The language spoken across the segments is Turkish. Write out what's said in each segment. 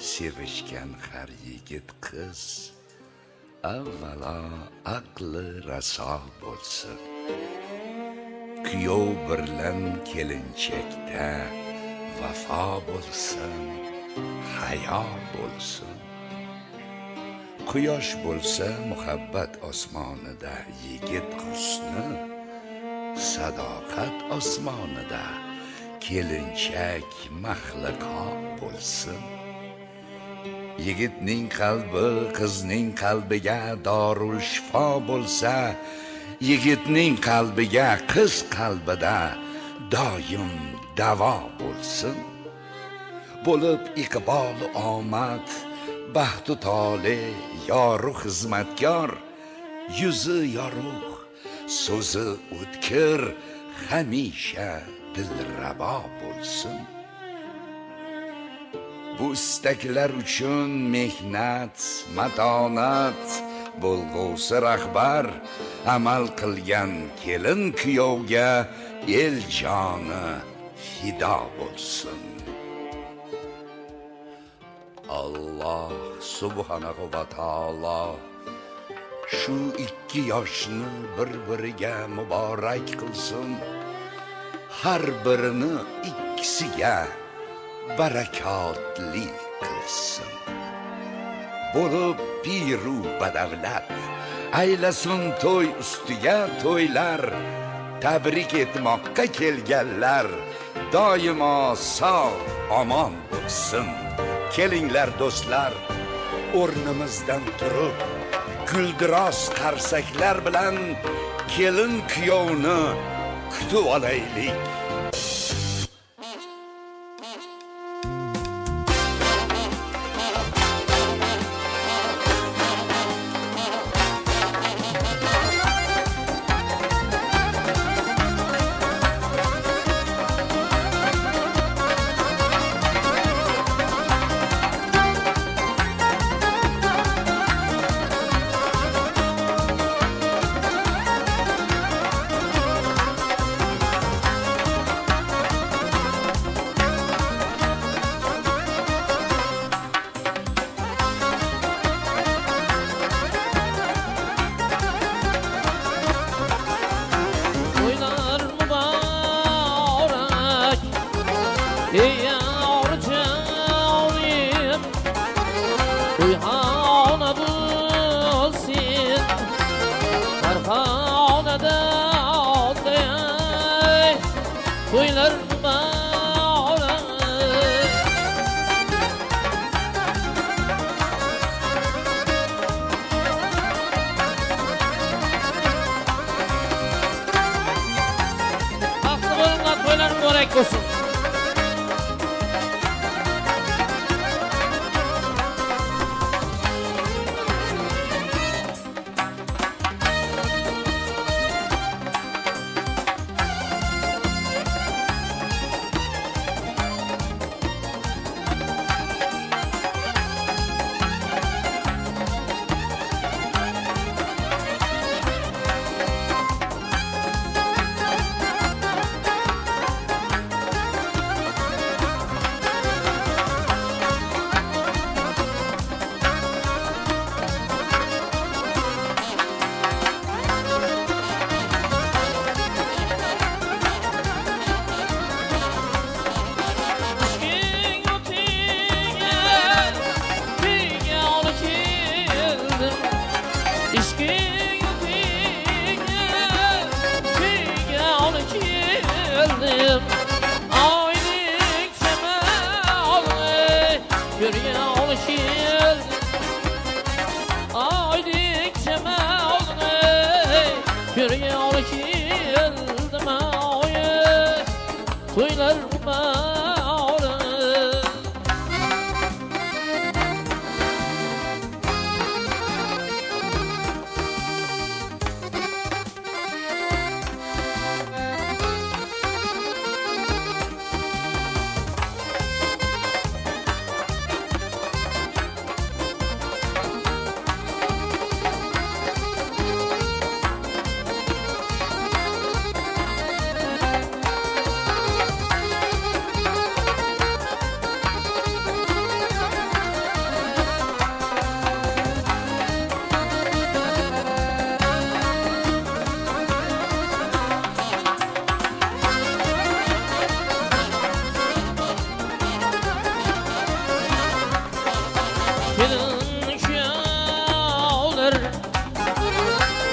sevishgan har yigit qiz avvalo aqli raso bo'lsin. Kuyov bilan kelinchakda vafo bo'lsin, hayo bo'lsin. Quyosh bo'lsa muhabbat osmonida yigit husni, sadoqat osmonida kelinchak mahliqo bo'lsin. Yigitning qalbi qizning qalbiga dorul shifo bo'lsa, yigitning qalbiga qiz qalbida doim davo bo'lsin. Bo'lib iqbol omad, baxtu tole, yoru xizmatkor, yuzi yorug', so'zi o'tkir, hamisha dilrabo bo'lsin. Bu istaklar uchun mehnat, matonat, bo'lg'usi rahbar, amal qilgan kelin kuyovga el joni fido bo'lsin. Alloh subhanahu va taolo shu ikki yoshni bir-biriga muborak qilsin. Har birini ikkisiga barakotli qilsin. Bo'lib piru badavlat, aylasin to'y ustiga to'ylar. Tabrik etmoqqa kelganlar doimo sog' omon bo'lsin. Kelinglar do'stlar, o'rnimizdan turib, guldiroz qarsaklar bilan kelin kuyovni kutib olaylik.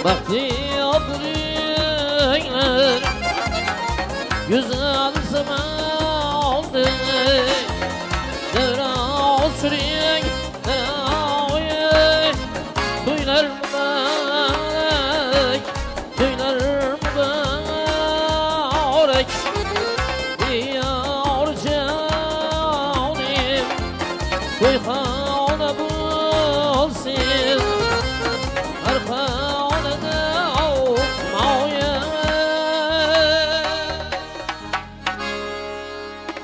Vakti yapılır Güzel zamandı Devra sürüyen Duylar mı bak Duylar mı bak Diyar canim Duyhana bulsin Arkana da mağya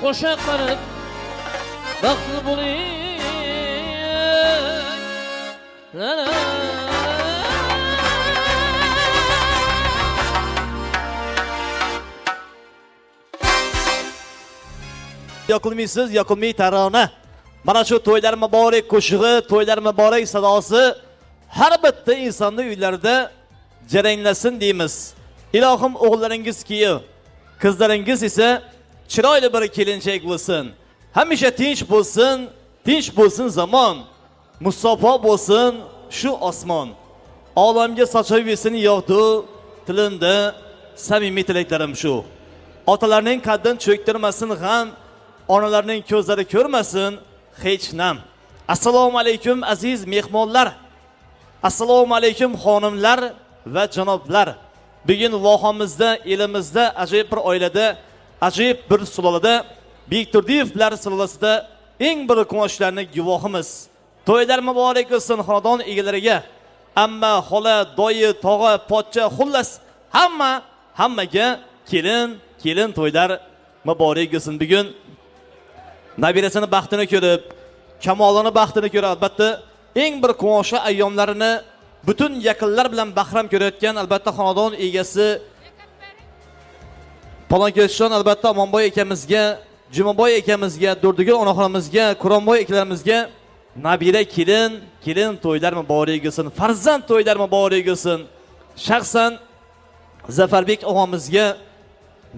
Koşaklarım Baklı bulayım La la Yoqilmaysiz, yoqilmay tarona. Mana shu to'ylar muborak qo'shig'i, to'ylar muborak sadosi har bitta insonning uylarida jaranglasin deymiz. Ilohim o'g'illaringiz kiyi, qizlaringiz esa chiroyli bir kelinchak bo'lsin. Hamisha tinch bo'lsin zamon. Musaffo bo'lsin shu osmon. Olamga sochaversin yog'du tilinda samimiy tilaklarim shu. Otalarning qaddini cho'ktirmasin g'am, onalarning ko'zlari ko'rmasin hech nam. Assalomu alaykum aziz mehmonlar. Assalomu alaykum xonimlar va janoblar. Bugun vohamizda, elimizda ajoyib bir oilada, ajoyib bir sulolada, Bekturdiyevlar sulolasida eng bir quvonchlarning guvohimiz. To'ylar muborak bo'lsin xonadon egalariga. Amma, xola, doyi, tog'a, pochcha, xullas hammaga kelin to'ylar muborak bo'lsin. Bugun nabirasini baxtini ko'rib, kamolini baxtini ko'rib, albatta eng bir quvonchli ayyomlarini butun yaqinlar bilan bahram ko'rayotgan albatta xonadon egasi Palonko'shon albatta Omonboy akamizga, Jumaboy akamizga, Durdigul onaxonimizga, Quronboy akalarimizga nabira kelin to'ylar muborak bo'lsin. Farzand to'ylar muborak bo'lsin. Shaxsan Zafarbek og'amizga,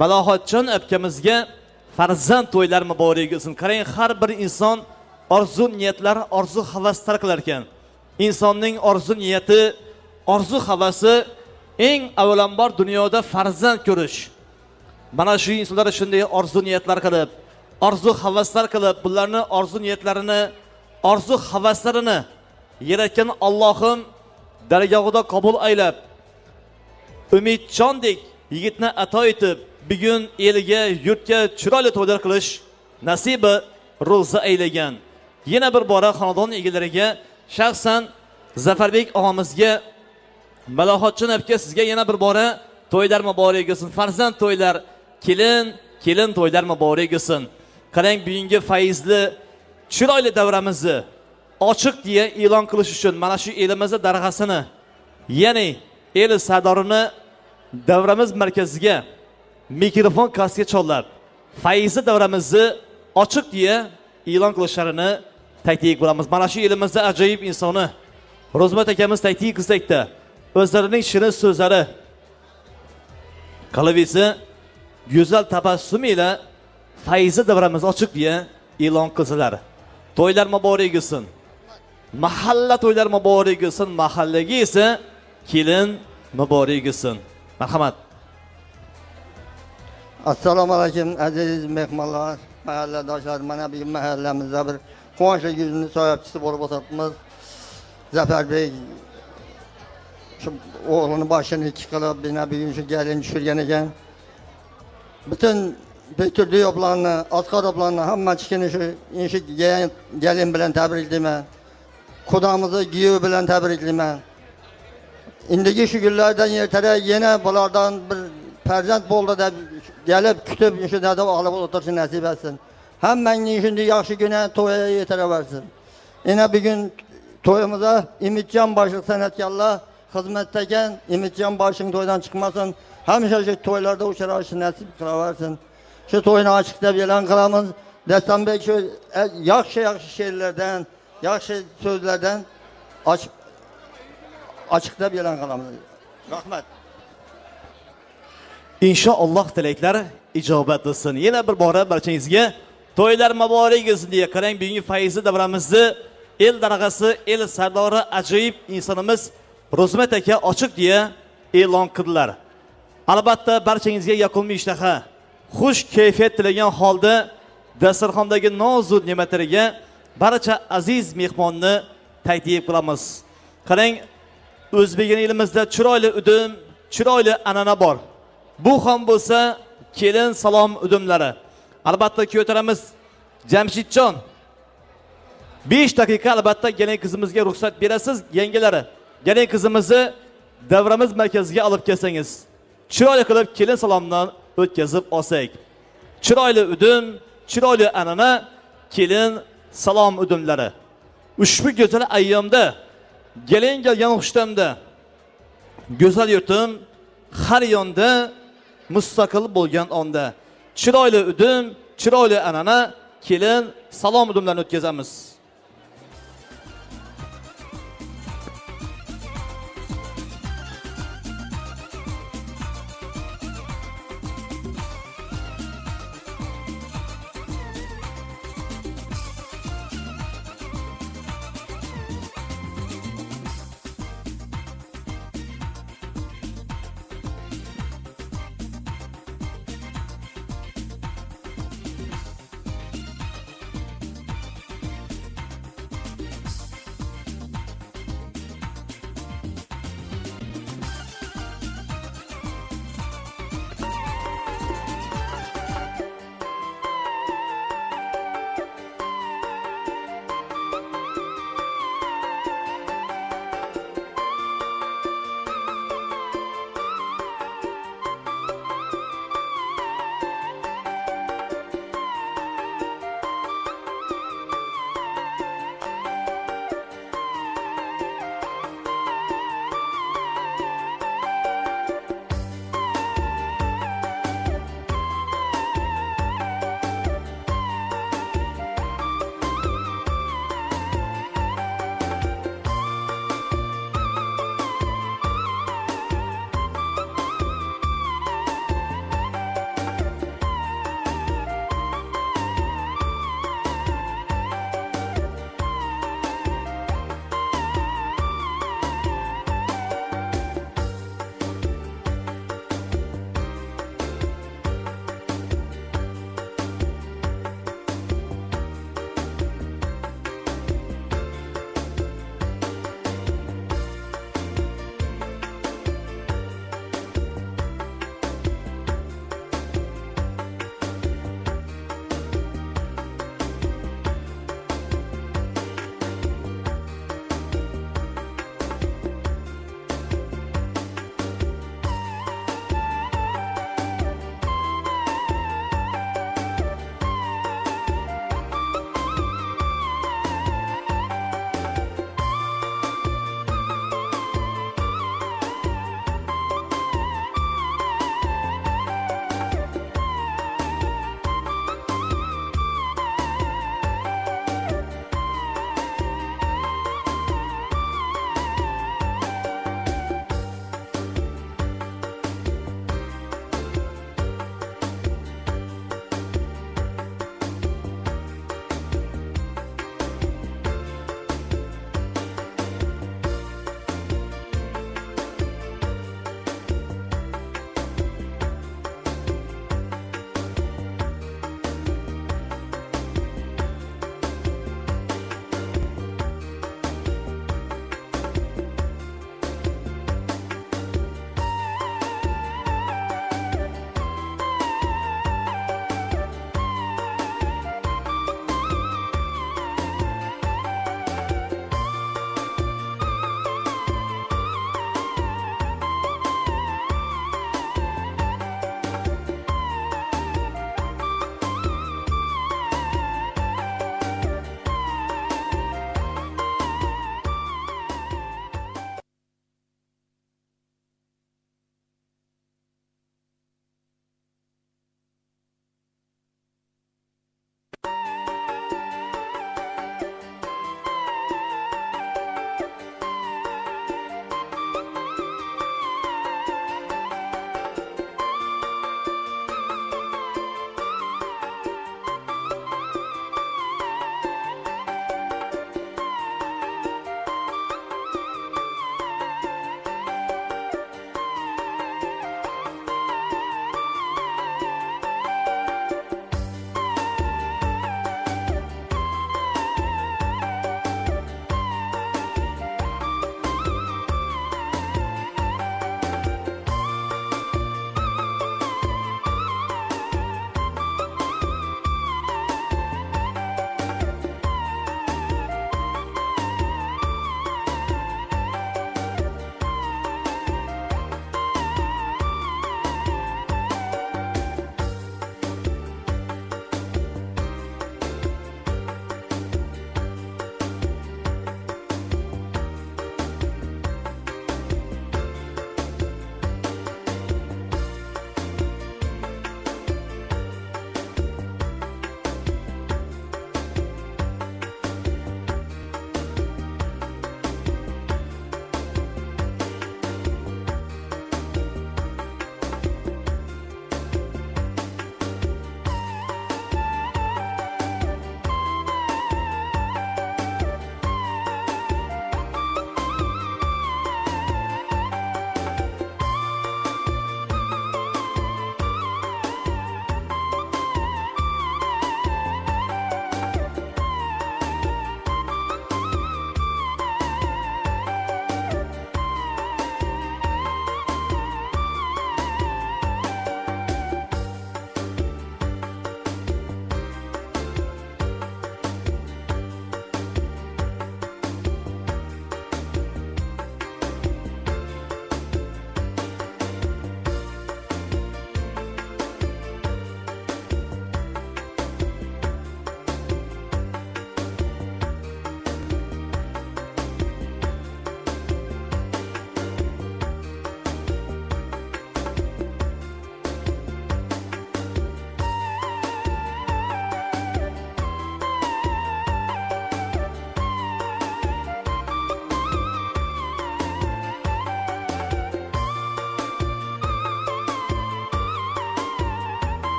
Malohatjon akamizga farzand to'ylar muborak bo'lsin. Qarang, har bir inson orzu niyatlar, orzu havaslar qilar ekan. Insonning orzu niyati, orzu havasi eng avvalambor dunyoda farzand ko'rish. Mana shu insonlar shunday orzu niyatlar qilib, orzu havaslar qilib, bularni orzu niyatlarini, orzu havaslarini yaratgan Allohim dargohida qabul aylab, Umidjondek yigitni ato etib, bugun eliga, yurtga chiroyli to'ylar qilish nasibi ro'za aylagan. Yana bir bora xonadon egalariga, shaxsan Zafarbek og'amizga, Malohatjon aka sizga yana bir bora to'ylar muborak bo'lsin. Farzand to'ylar, kelin to'ylar muborak bo'lsin. Qarang, bugungi fayzli, chiroyli davramizni ochiq deya e'lon qilish uchun mana shu elimizda darg'asini, ya'ni el sardorini davramiz markaziga mikrofon kastiga chollab, fayzli davramizni ochiq deya e'lon qilishlarini taklif qilamiz. Mana shu elimizda ajoyib insoni Ro'zmat akamiz taklif qilsakda, o'zlarining shirin so'zlari qalbisi go'zal tabassum ila fayzli davramiz ochiq deya e'lon qilsalar. To'ylar muborak bo'lsin. Mahalla to'ylar muborak bo'lsin. Mahallaga esa kelin muborak bo'lsin. Marhamat. Assalomu alaykum aziz mehmonlar, mahalladoshlar. Mana bugun mahallamizda bir quvonchli yuzning soyabchisi bo'lib o'tiribmiz. Zafarbek shu o'g'lini boshini ikki qilib, bugun shu gelin tushirgan ekan. Bütün Bekturdiyevlarni, Asqarovlarni hammachikini shu gelin bilan tabriklayman. Xudomizni giyovi bilan tabriklayman. Indiki shu kunlardan ertaroq yana bulardan bir farzand bo'ldi deb gelib kutib shu dada olib o'tirishni nasib etsin. Hammangning shunday yaxshi kuni to'yga yetiraversin. Yana bugun to'yimizda Umidjon boshliq san'atkorlar xizmatda ekan. Umidjon boshliq to'ydan chiqmasin. Hamisha shu to'ylarda uchrashishni nasib qilaversin. Shu to'yni ochiq deb e'lon qilamiz. Dastanbek shu yaxshi she'rlardan, yaxshi so'zlardan ochiq deb e'lon qilamiz. Rahmat. İnşallah tilaklar ijobat bo'lsin. Yana bir bora barchangizga to'ylar muborak bo'lsin deya qarang, bugungi fayzli davramizni el darg'asi, el sardori ajoyib insonimiz Ro'zmat aka ochiq deya e'lon qildilar. Albatta barchangizga yoqimli ishtaha, xush kayfiyat tilagan holda dasturxondagi nozu ne'matlariga barcha aziz mehmonni taklif qilamiz. Qarang, O'zbekiston elimizda chiroyli udum, chiroyli an'ana bor. Bu ham bo'lsa kelin salom udumlari. Albatta ko'taramiz Jamshidjon. 5 daqiqa albatta gelin qizimizga ruxsat berasiz, yengilari. Gelin qizimizni davramiz markaziga olib kelsangiz, chiroyli qilib kelin salomdan o'tkazib olsak. Chiroyli udum, chiroyli an'ana, kelin salom udumlari. Ushbu go'zal ayyomda, gelin kelgan xushtamda, go'zal yurtim har yonda mustaqil bo'lgan onda, chiroyli udum, chiroyli an'ana, kelin salom udumlarini o'tkazamiz.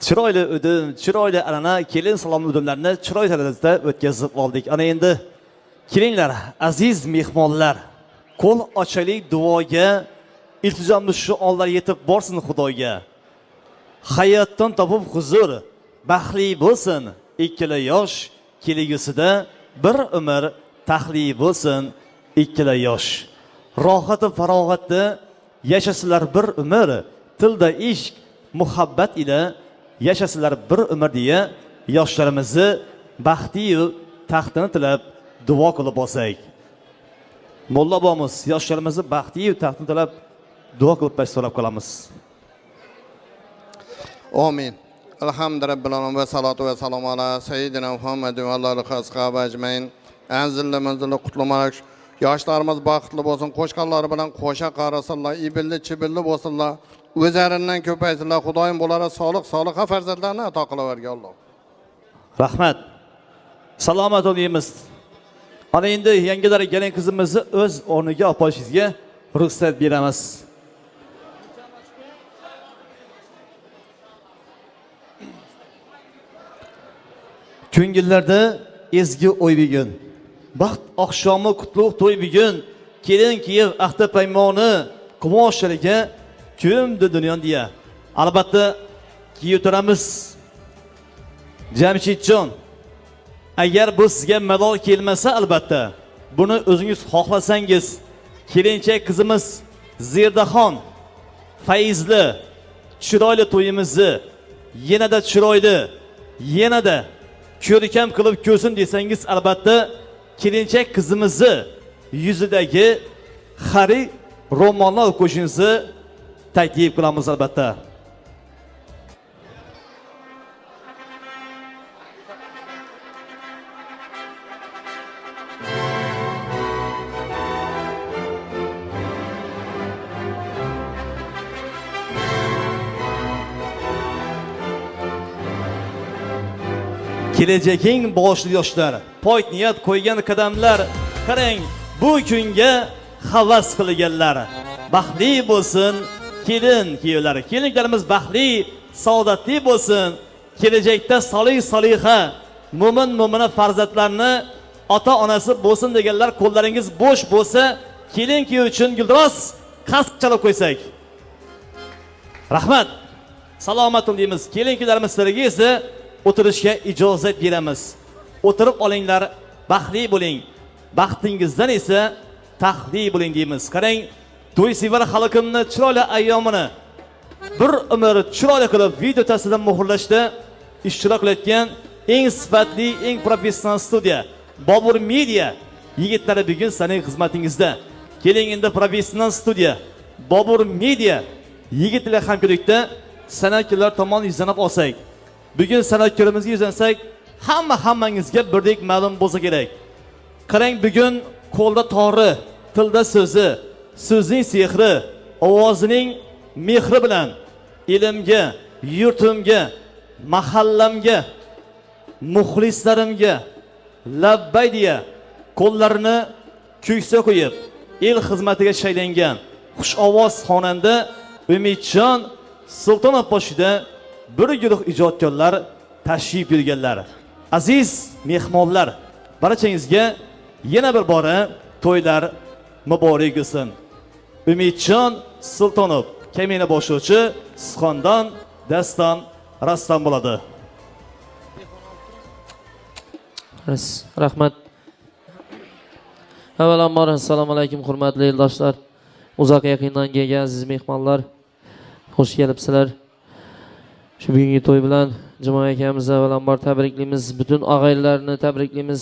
chiroyli o'dim, chiroyli anana kelin salom o'dimlarni chiroyli tarzda o'tkazib oldik. Ana endi kelinglar, aziz mehmonlar, qo'l ochaylik duoga, iltijomiz shu onlar yetib borsin Xudoga. Hayotdan topib huzur, baxtli bo'lsin ikkala yosh, kelgusida bir umr taxli bo'lsin ikkala yosh. Rohat va farog'atda yashasizlar bir umr, tilda ishq, muhabbat ila yashasizlar bir umr deya yoshlarimizni baxtiyu taxtini tilab duo qilib olsak. Molla bobomiz yoshlarimizni baxtiyu taxtini tilab duo qilib so'rab qolamiz. Amin. Elhamdülillah ve salatu ve selam ala seyyidina Muhammed ve Allah'ı ashabı ecmaîn. Enzilli menzilli kutlamak. Yaşlarımız baxtlı olsun, qo'shqanlari bilan qo'sha qarasınlar, ibilli chibilli bo'lsinlar. O'zlaridan ko'paysinlar. Xudoyim bulara soliha farzandlarni ato qilavergan Alloh. Rahmat. Salomat bo'lingmiz. Ana endi yangilar kelin qizimizni o'z o'rniga olib olishingizga ruxsat beramiz. Ko'ngillarda ezgi o'y bugun. Baxt oqshomi qutlug' to'y bugun. Kelin kiyib ahda paymoni quvoshligiga ko'mdi dunyo deya. Albatta kiyib turamiz. Jamshidjon, agar bu sizga malol kelmasa albatta buni o'zingiz xohlasangiz kelinchak qizimiz Zirdaxon Fayzli chiroyli to'yimizni yanada chiroyli, yanada ko'rkam qilib ko'rsin desangiz albatta kelinchak qizimizni yuzidagi xari ro'mollar qo'shingizni taklif qilamiz albatta. Kelajaking boshli yoshlar, poy niyat qo'ygan qadamlar, qarang bu kunga havas qilganlar. Baxtli bo'lsin kelin kuyovlar. Kelinlarimiz baxtli, saodatli bo'lsin. Kelajakda solih soliha, mo'min mo'mina farzandlarni ota-onasi bo'lsin deganlar qo'llaringiz bo'sh bo'lsa, kelin kuyov uchun guldiroz qasd chalib qo'ysak. Rahmat. Salomat bo'lingmiz. Kelin-kuyovlarimiz sizlarga esa o'tirishga ijozat beramiz. O'tirib olinglar, baxtli bo'ling. Baxtingizdan esa taxtli bo'ling deymiz. Qarang, to'ysevar xalqimni chiroyli ayyomini bir umr chiroyli qilib video tasvirida muhrlashda ishtirok etgan eng sifatli, eng professional studiya Bobur Media yigitlari bugun sizning xizmatingizda. Keling endi professional studiya Bobur Media yigitlar hamkorlikda san'atkorlar tomonidan izlanib olsak. Bugun san'atkorimizga izlansak, hammangizga birdek ma'lum bo'lsa kerak. Qarang, bugun qo'lda tori, tilda so'zi, so'zning sehri, ovozining mehri bilan elimga, yurtimga, mahallamga, muxlislarimga labbay deya qo'llarini ko'ksa qo'yib, el xizmatiga shaylangan xush ovoz xonanda Umidjon Sultonov boshida bir guruh ijodkorlar tashrif buyurganlar. Aziz mehmonlar, barchangizga yana bir bora to'ylar muborak bo'lsin. Umidjon Sultonov kamina boshlovchi Suxondan daston rassom bo'ladi. Rahmat. Avvalambor assalomu alaykum hurmatli eldoshlar. Uzoq yaqindan kelgan aziz mehmonlar, xush kelibsizlar. Shu bugungi to'y bilan Juma akamizni avvalambor tabriklaymiz, butun og'aylarni tabriklaymiz.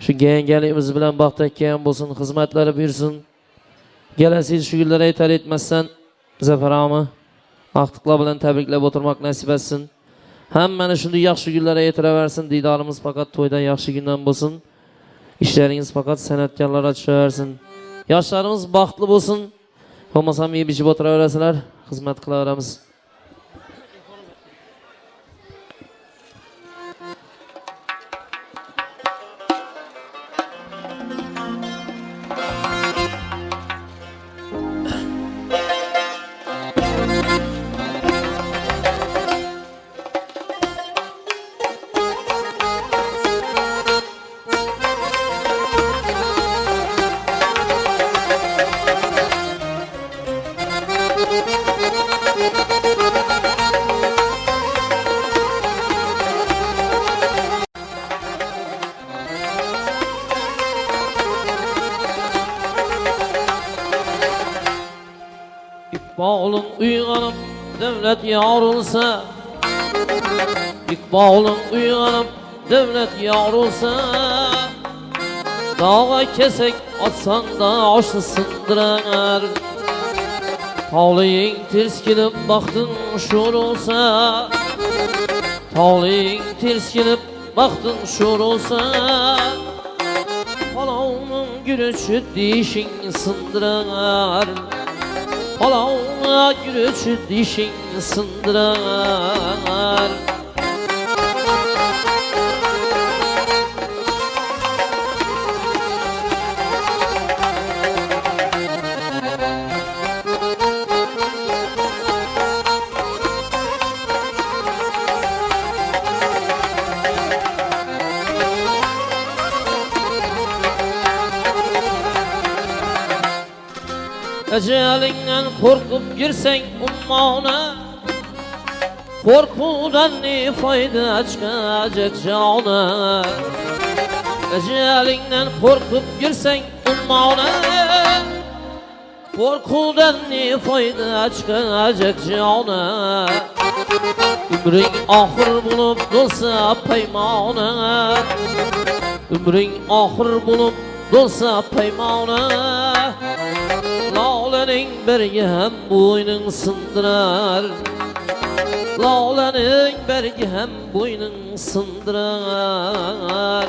Shu yangiligimiz bilan baxtakam bo'lsin, xizmatlari buyursin. Galasiz shu kunlar aytar etmasdan Zafaromi vaqtiqlar bilan tabriklab o'tirmoq nasib etsin. Hammani shunday yaxshi kunlar aytiraversin. Diydorimiz faqat to'ydan yaxshi kundan bo'lsin. Ishlaringiz faqat san'atkorlarga tushaversin. Yoshlarimiz baxtli bo'lsin. Bo'lmasam yeb ichib o'tiraverasizlar, xizmat qilaveramiz. İkbalın uyanıp devlet yarılsa, İkbalın uyanıp devlet yarılsa, dağa kesek atsan da aşlı sındırar. Tağlayın ters gelip baktın şur olsa, Tağlayın ters gelip baktın şur olsa, palavunun gürüçü dişin sındırar. Palavuna gürüçü dişin sındırar. Ecelinden korkup girsen ummana, korkudan ne fayda çıkacak cana. Ecelinden korkup girsen ummana, korkudan ne fayda çıkacak cana. Ömrün ahır bulup dolsa peymana, Ömrün ahır bulup dolsa peymana, Lalenin bergi hem boynun sındırar. Lalenin bergi hem boynun sındırar.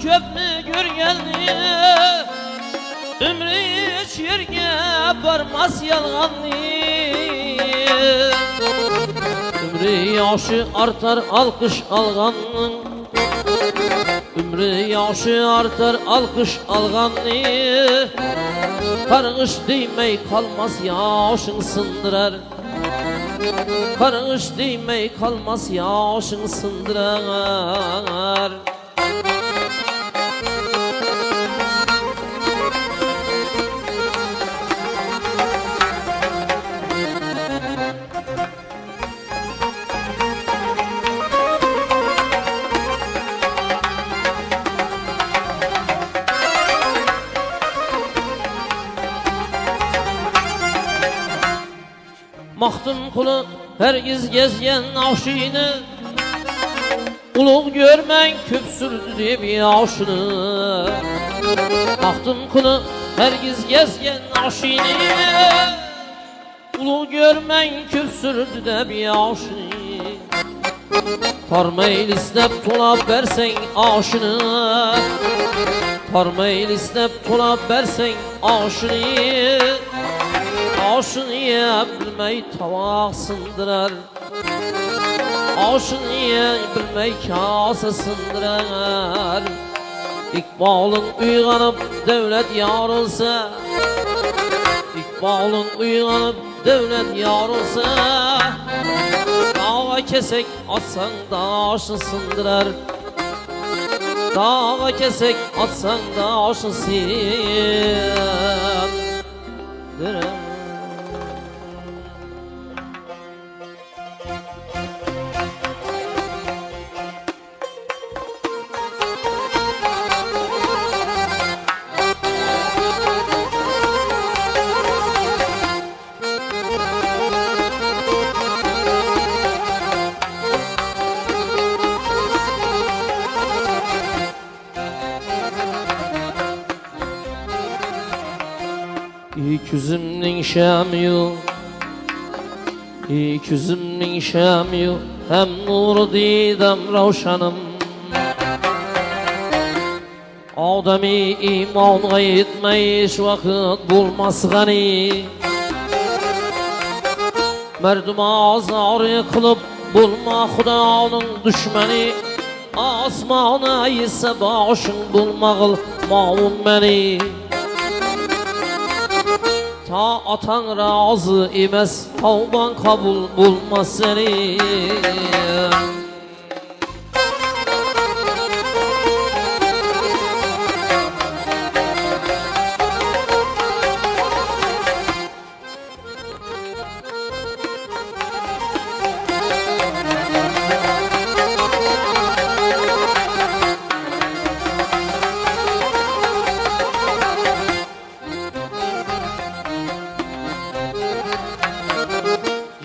Köpni görgenli, ömrü hiç yerge varmaz yalganlı. Ömrü yaşı artar alkış alganın, Ömrü yaşı artar alkış alganlı. Karış değmey kalmaz yaşın sındırar. Karış değmey kalmaz yaşın sındırar. Mahtun kulu hergiz gezgen aşını, Ulug görmen köp sürdü deb yaşını. Mahtun kulu hergiz gezgen aşını, Ulug görmen köp sürdü deb yaşını. Tarmayl istep tulap bersen aşını, Tarmayl istep tulap bersen aşını. Aşını ye bilmey tavak sındırar, Aşını ye bilmey kase sındırar. İkbalın uyanıp devlet yarılsa, İkbalın uyanıp devlet yarılsa, dağa kesek atsan da aşını sındırar. Dağa kesek atsan da aşını sındırar. İlk yüzümün şamı, ilk yüzümün şamı, hem nur didem ravşanım. Ademi imanğa yetmeyiş vakit bulmaz gani, Merduma azarı kılıp bulma Xudanın düşmeni. Asmana ise başın bulmağıl maun beni. Ta atan razı emas, tavban kabul bulmaz seni.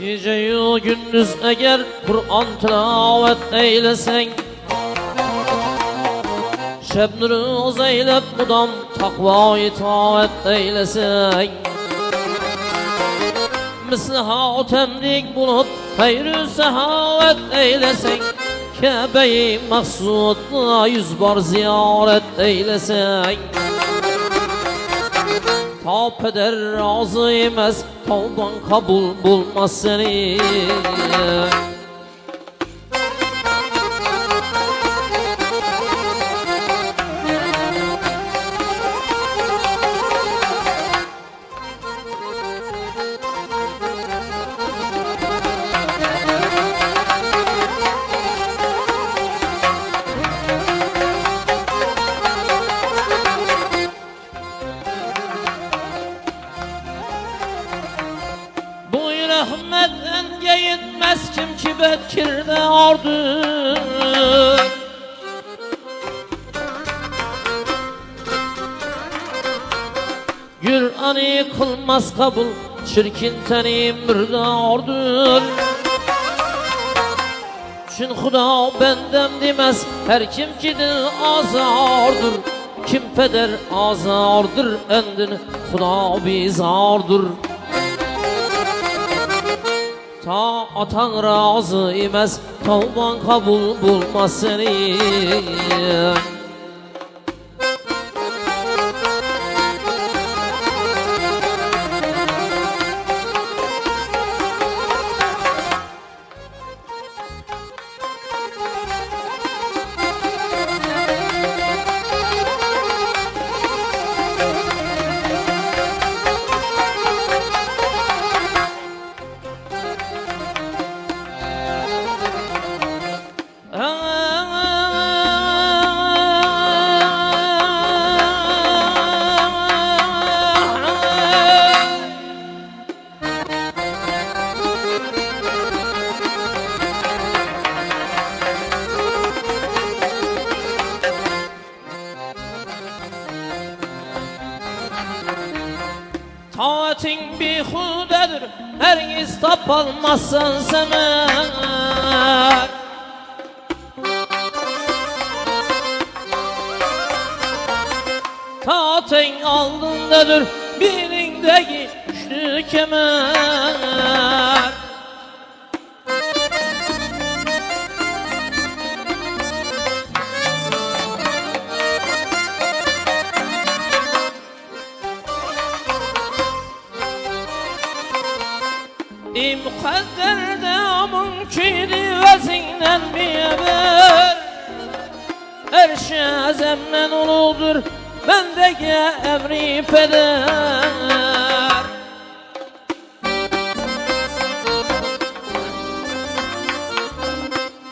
Gece-yu gündüz eğer Kur'an tilavet eylesen, şebnuruz eylep mudam takva itaat eylesen, misli hatemlik bulup hayr-ü sehavet eylesen, Kabe-i maksudla 100 bar ziyaret eylesen, ta peder razı emas, tavban kabul bulmaz seni. Rahmetten gitmez kim ki betkirde ardır. Gür'ani kılmaz kabul, çirkin tenim mürdardır. Çün Xuda bendem demez, her kim ki de azardır. Kim peder azardır, endin Xuda bizardır. Ta atan razı emas, tavban kabul bulmaz seni. Taatin bihudedir, hergiz tapalmazsan semer. Taatin aldındadır, birindeki güçlü kemer. Mukadderde mümkini vezinden bir haber. Her şey azemden uludur, bendeki emri peder.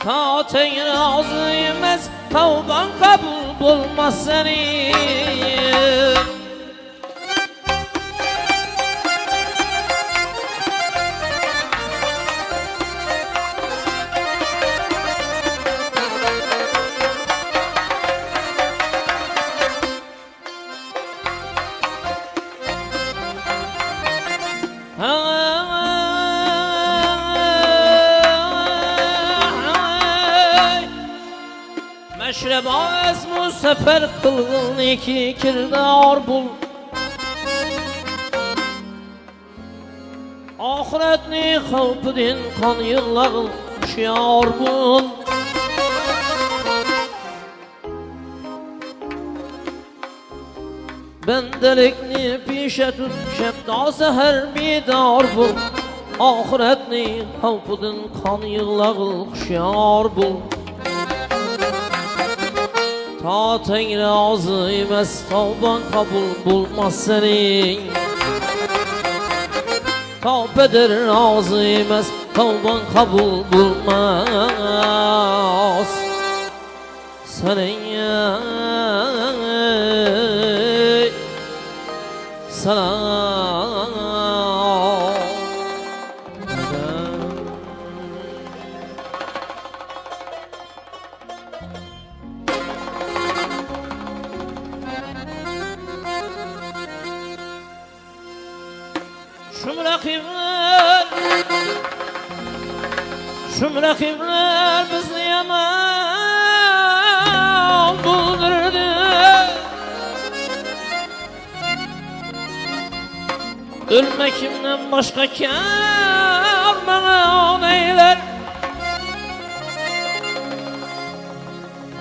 Ta Tengri razı emas, tavban kabul bulmaz seni. Meşreba esmu sefer kılgın iki kirdar bul. Ahiretni havpidin kan yıllağın şiar bul. Bendelikni pişe tut, şebda seher bidar bul. Ahiretni havpidin kan yıllağın şiar bul. Ta Tengri razı emas, tavban kabul bulmaz senin. Tavbedir razı emas, tavban kabul bulmaz. Senin salam. Şum rakibler bizni yaman buldurdu. Ölmekimden başka kâr bana neyler.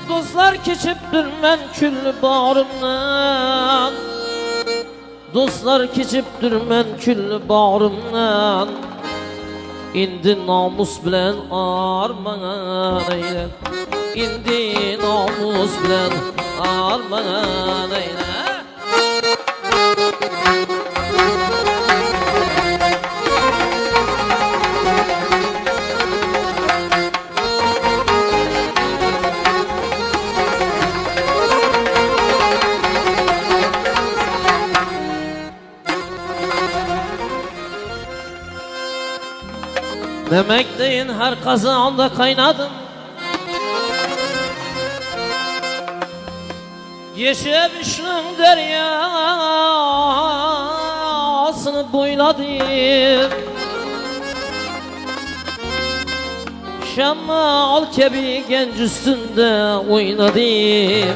Dostlar keçipdir men küllü bağrımdan. Dostlar keçipdir men küllü bağrımdan. İndi namus bilen armağan eyle. İndi namus bilen armağan eyle. Demek deyin her kazanda kaynadım. Yeşemişim deryasını boyladım. Şammal kebi genç üstünde oynadım.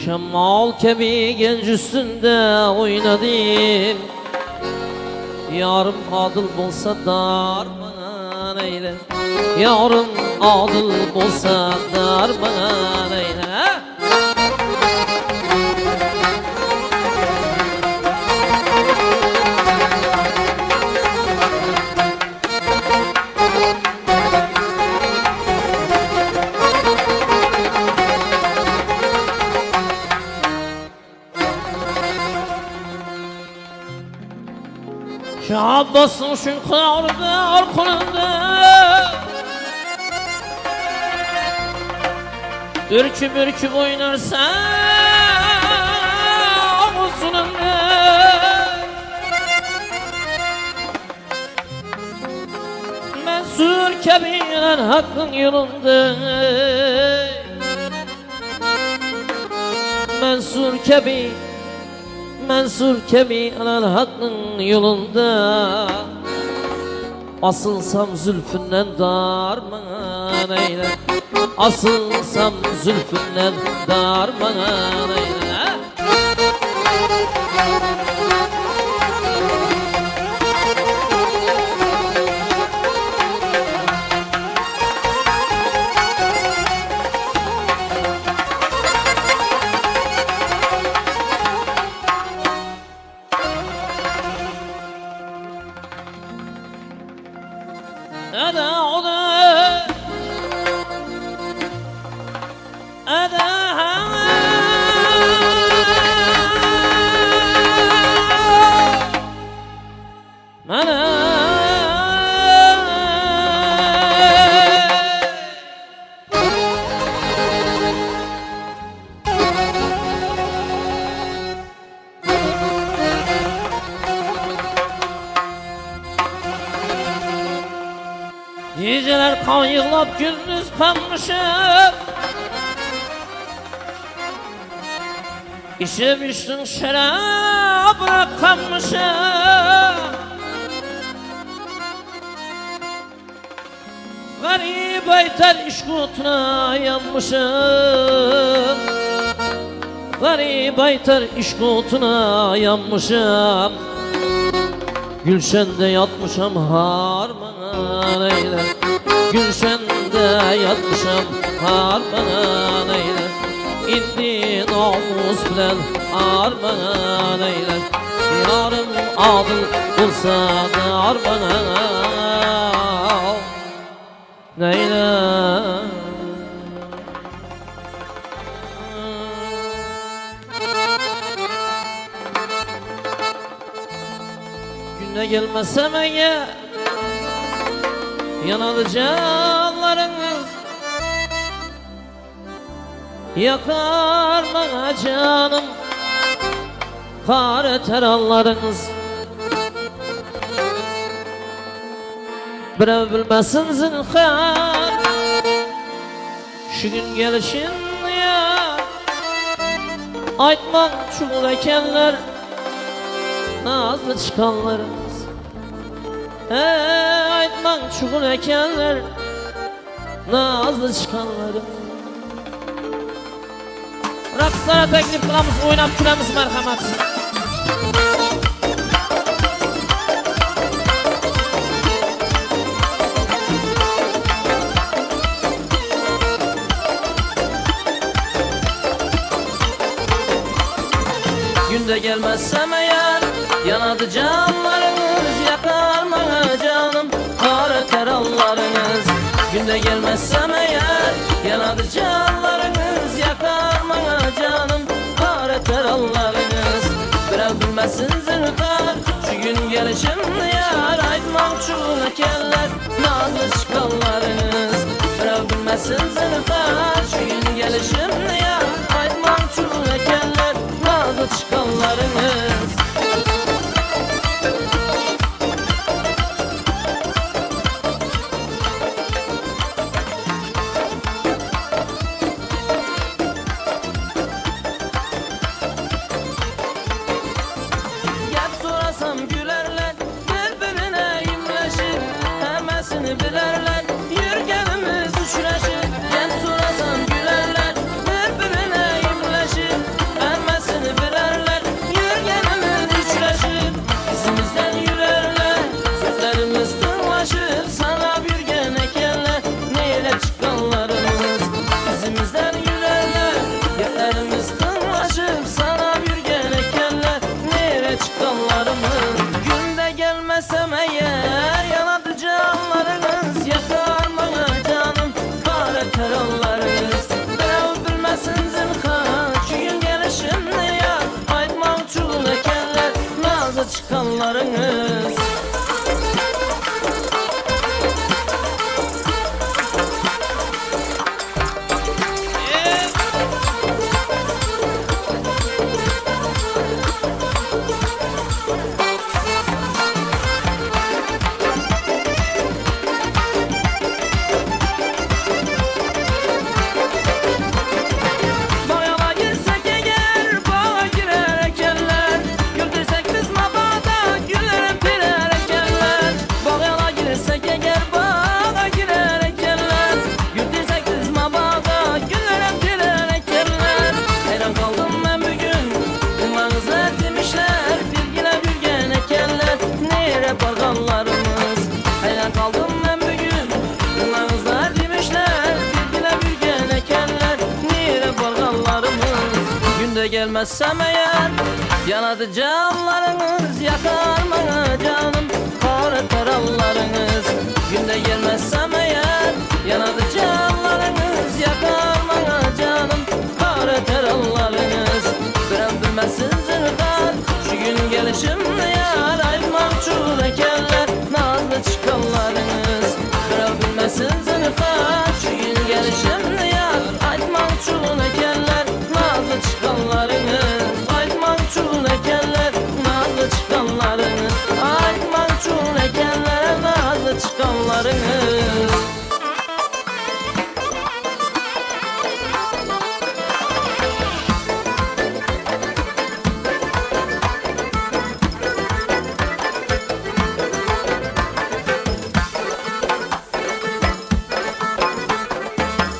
Şammal kebi genç üstünde oynadım. Yarım adıl bolsa darman eyle. Yarım adıl bolsa darman eyle. Şabbasın şu kırdı arkulunda. Ürküp ürküp oynarsan uzununda. Mensur kebiren hakkın yolunda. Mensur kebi alal hakkın yolunda. Asılsam zülfünden darman eyle. Asılsam zülfünden darman eyle. Geceler kan yığlap gündüz kanmışım. İşe düştün şarap bırakkanmışım. Garip aytar işkutuna yanmışım. Garip aytar işkutuna yanmışım. Gülşende yatmışam harman eyle. Gülşende yatmışam harman eyle. İndi namus bilen arman eyle. Yarım adıl bulsa da arman eyle. Günde gelmezsem eğer yanadı canlarınız, yakar bana canım kar eter allarınız. Birev bilmesin zinhar şu gün gelişin ya, aytmak çuğul ekenler nazlı çıkanlarınız. Aytmak çuğul ekenler nazlı çıkanlarınız. Rakslara teklif kılamız, oynap külemiz merhamet. Günde gelmezsem eğer yanadı canlarınız, yakar bana canım kar eter allarınız. Günde gelmezsem eğer yanadı canlarınız, yakar bana canım kar eter allarınız. Birev bilmesin zinhar şu gün gelişimde yar, aytmak çuğul ekenler nazlı çıkanlarınız. Birev bilmesin zinhar şu gün gelişimde yar, aytmak çuğul ekenler nazlı çıkanlarınız. Gel sorasam gülerler, birbirine imleşir, hemesini bilerler, yürgenimiz uçraşır. Gel sorasam gülerler, birbirine imleşir, hemesini bilerler, yürgenimiz uçraşır. İzimizden yürerler, sözlerimiz tırlaşır, sana bir ekenler, neyle çıkanlarımız. İzimizden yürerler, yerlerimiz tırlaşır, sana bir ekenler, neyle çıkanlarımız. Günde gelmesem eğer yanadı canlarınız, yakar bana canım kar eter allarınız. Birev bilmesin zinhar şu gün gelişimde yar, aytmak çuğul ekenler nazlı çıkanlarınız. Bayala girsek eğer bağa girer ekenler, güldürsek biz mabada gülerim birer ekenler. Bayala girsek eğer bağa girer ekenler, güldürsek biz mabada gülerim birer ekenler. Hayran kaldım ben bugün umanızlar demişler, bilgine bürgen ekenler nere barganlarımız. Hayran kaldım ben bugün umanızlar demişler, bilgine bürgen ekenler nere barganlarımız. Günde gelmezsem eğer yanadı canlarınız, yakar bana canım kar eter allarınız. Günde gelmezsem eğer yanadı canlarınız, yakar bana canım kar eter allarınız. Birev bilmesin zinhar şu gün gelişimde yar, aytmak çuğul ekenler nazlı çıkanlarınız. Birev bilmesin zinhar şu gün gelişimde yar, aytmak çuğul ekenler nazlı çıkanlarınız. Aytmak çuğul ekenler nazlı çıkanlarınız. Aytmak çuğul ekenler nazlı çıkanlarınız.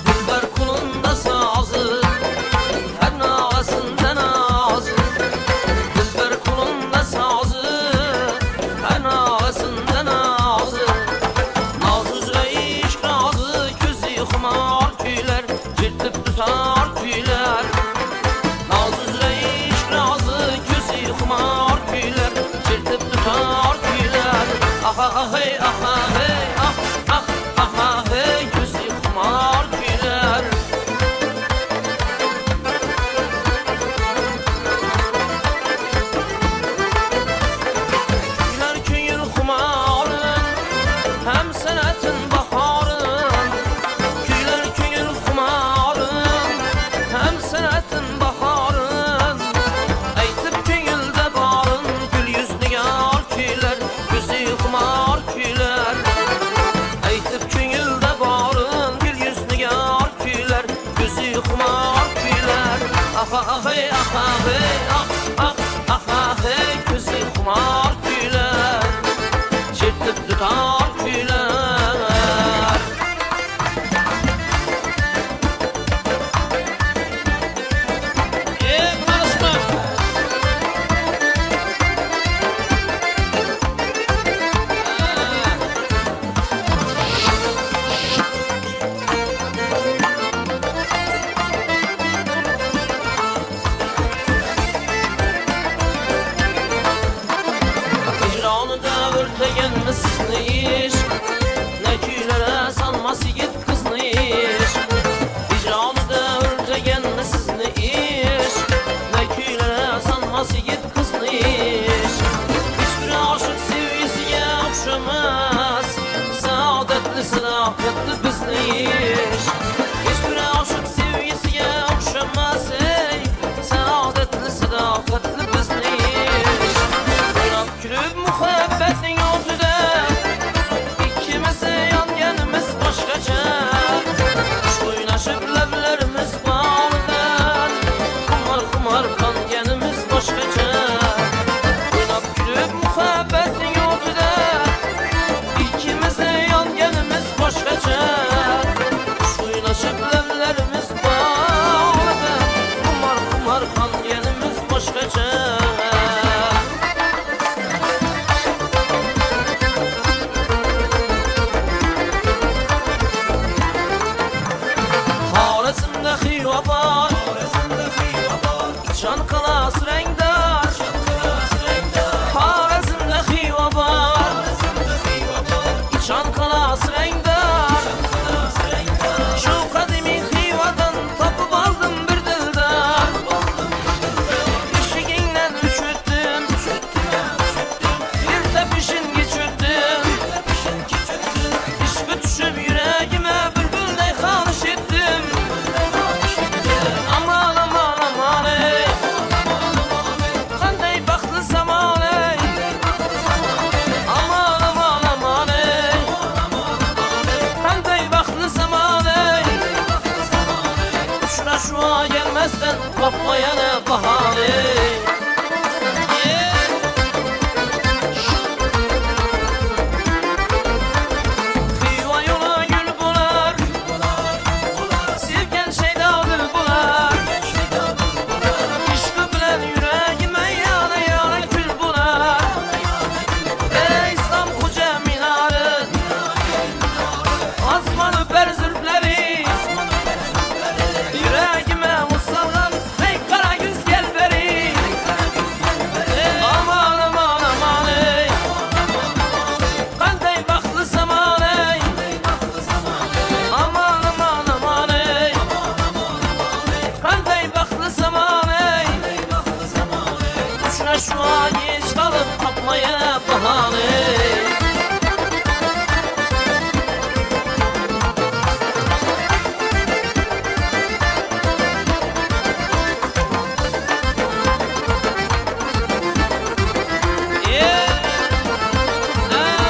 Dilber kulunda sazı, Raşvayı çalıp tapmaya bahane.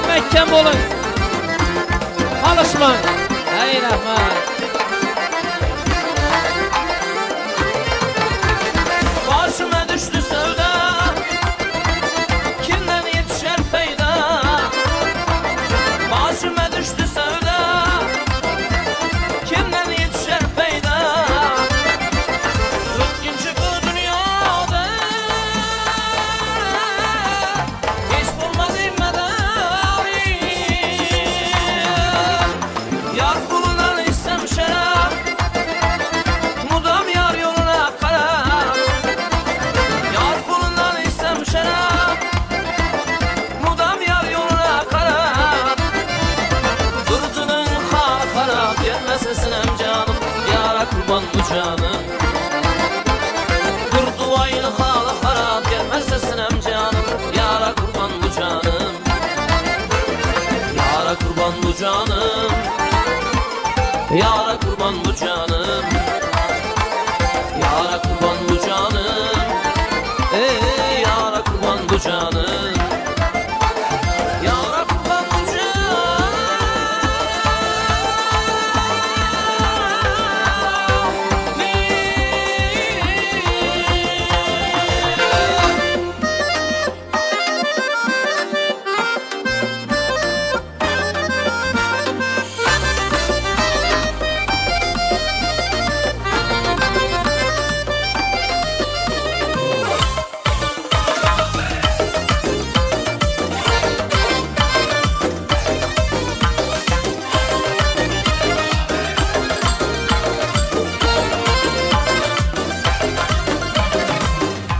Mehkem olun. Alışmayın. Ey rahmet. Başıma düştü sevda, kimden yetişer peyda? Başıma düştü sevda, kimden yetişer peyda? Tutkuncu bu dünyada hiç bulmadım medari. Yar kulundan istem şeref, mudam yar yoluna karar. Yar kulundan istem şeref, mudam yar yoluna karar. Durdunun hali harap, gelmese sinem canım, yara kurban bu canım. Durdu aynı hali harap, gelmese sinem canım, yara kurban bu canım. Yara kurban bu canım, yara kurban bu canım. Yara kurban bu canım, yara kurban bu canım. Yara kurban bu canım.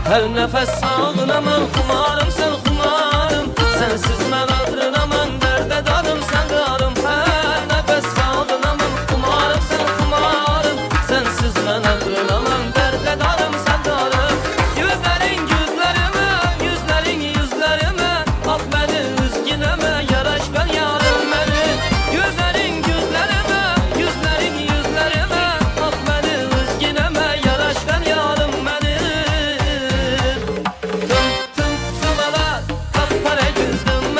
Her nefes sağlığımın kumarım sen kumarım. Sensiz ben adrenamın derde darım sen darım. Her nefes sağlığımın kumarım sen kumarım. Sensiz ben adrenamın derde darım sen darım. Yüzlerin yüzlerime, yüzlerin yüzlerime, bak beni üzgüneme, yaraşkan yarım beni. Yüzlerin yüzlerime, yüzlerin yüzlerime, bak beni üzgüneme, yaraşkan yarım beni. Tım tım tımalar, kapkara güzdüm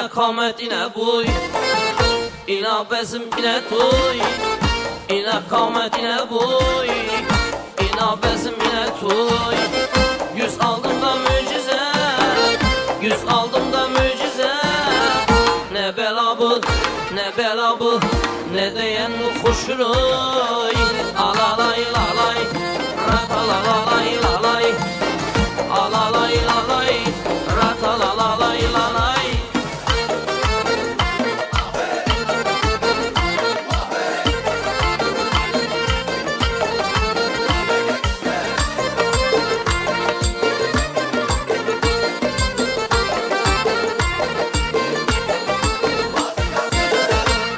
kamet ine boy. İna bezim ine toy. İna kamet ine boy. İna bezim ine toy. Yüz aldım da mucize. Yüz aldım da mucize. Ne bela bu, ne bela bu, ne diyen bu kuşuroy. Alalay lalay, ratalalalay lalay. Alalay lalay, ratalalalay lalay.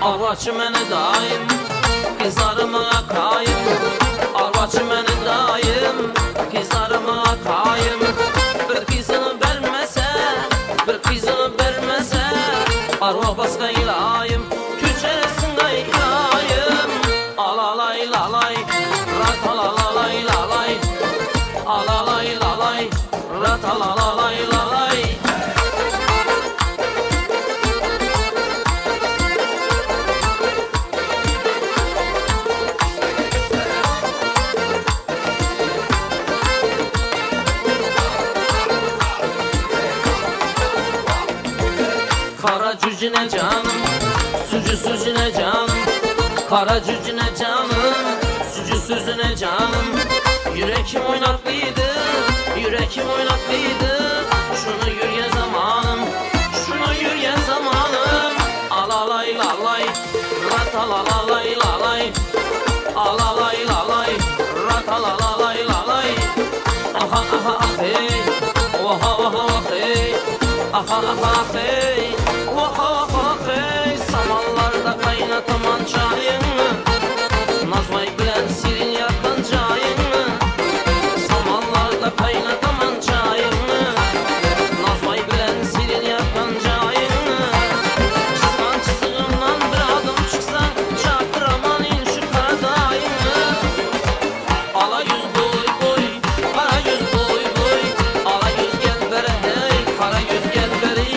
Arvaçı məni daim, qızlarıma kayım. Arvaçı məni daim, qızlarıma kayım. Bir qızını verməsə, bir qızını verməsə, arva başqa ilayım, küçəsin qayılayım. Alalay lalay, ratalalalay lalay. Alalay lalay, ratalalalay lalay. Kara cücüne canım, sucu süzüne canım. Kara cücüne canım, sucu süzüne canım. Yürekim oynaklıydı, yürekim oynaklıydı. Şunu yürüyen zamanım, şunu yürüyen zamanım. Alalay lalay, ratalalalay lalay. Alalay lalay, ratalalalay lalay. Aha aha ah hey, oha oha ah hey. Aha aha hey, oha oha hey. Samanlarda kaynataman çayını, Nazvay bilen sirin yakan çayını. Samanlarda kaynataman çayını, Nazvay bilen sirin yakan çayını. Çizgan çizgimden bir adım çıksan, çakıraman in şu karadayını. Ala yüz boy boy, kara yüz boy boy. Ala yüz gel bere hey, kara yüz gel beri.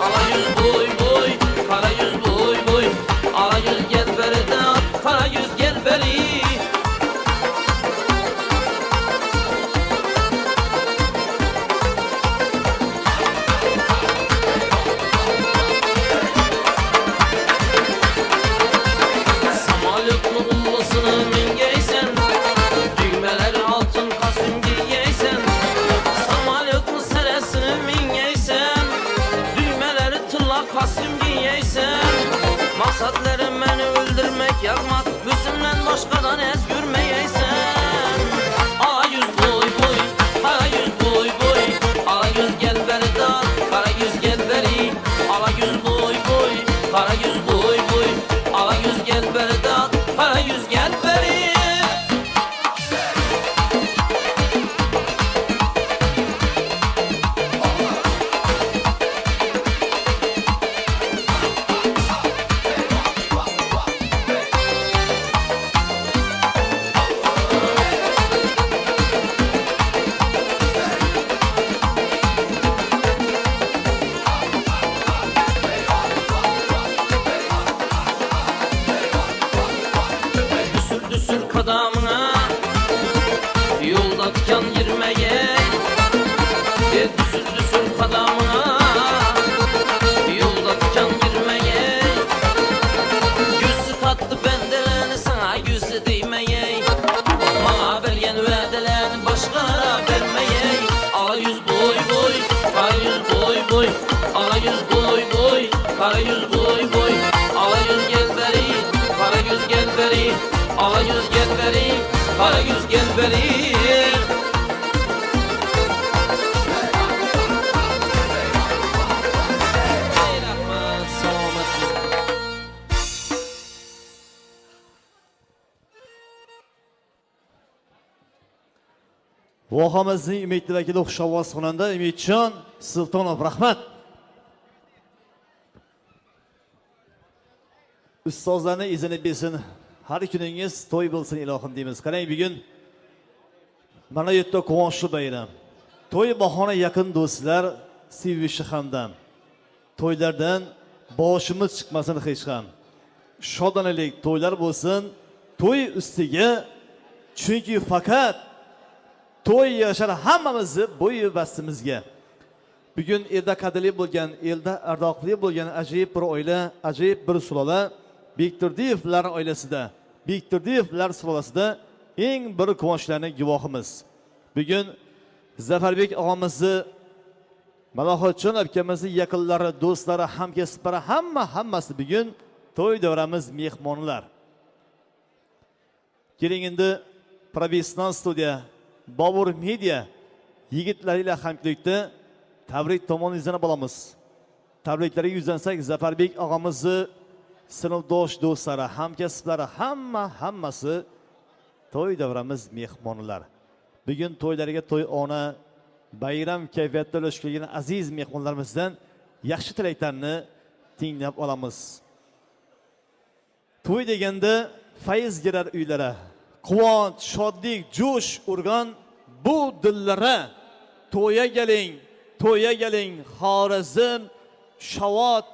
Ala yüz boy boy, kara yüz boy boy. Ala yüz gel bere de at, kara yüz gel beri. Samalyok ullusunu min giysen, düğmeleri altın kasım giyeysen. Samalyok seresini min giysen, düğmeleri tırla kasım giyeysen. Maksatları beni öldürmek yakmak, gözümden başkadan ez görmeyeysen. Ala yüz boy boy, kara yüz boy boy. Ala yüz gel beri dar, kara yüz gel beri. Ala yüz boy boy, kara yüz boy boy. Ala yüz gel beri dar, kara yüz gel beri. Düsür düsür kadamına, yolda diken girmeye. Düsür düsür kadamına, yolda diken girmeye. Yüzü kattı bendelerini sana yüzü değmeye. Bana vergen vədələrini başqalara vermeye. Ala yüz boy boy, kara yüz boy boy. Ala yüz boy boy, kara yüz boy boy. Ala yüz gel beri, kara yüz gel beri. Ala yüz gel beri, kara yüz gel beri. Ey rahmat, selamet. Vohamizning umidli vakili xushovoz xonanda Umidjon Sultonov, rahmat. Ustozlarning izini bilsin, har kuningiz to'y bo'lsin ilohim deymiz. Qarang, bugun mana bu yerda quvonchli bayram. To'y bahona yaqin do'stlar, sevishli hamdam. to'ylardan boshimiz chiqmasin hech ham. Shodonalik to'ylar bo'lsin, to'y ustiga, chunki faqat to'y yashar hammamizni bo'yi bastimizga. Bugun elda qadrli bo'lgan, elda ardoqli bo'lgan ajoyib bir oila, ajoyib bir sulola Bektirdiyevlar oilasida, Bektirdiyevlar sulolasida eng bir quvonchlarning guvohimiz. Bugun Zafarbek og'amizni, Malohatjon akamizni yaqinlari, do'stlari, hamkasblari hammasi bugun to'y davramiz mehmonlar. Keling endi Professional studiya, Bobur Media yigitlari bilan hamkorlikda tabrik tomoningizdan olamiz. Tabriklarga yuzlansak, Zafarbek og'amizni sinfdosh do'stlari, hamkasblari hammasi to'y davramiz mehmonlar. Bugun to'ylariga to'y ona, bayram kayfiyatida o'lish kelgan aziz mehmonlarimizdan yaxshi tilaklarni tinglab olamiz. To'y deganda fayz girar uylara, quvonch, shodlik, jo'sh urgan bu dillara to'ya keling, Xorazm, Shavot,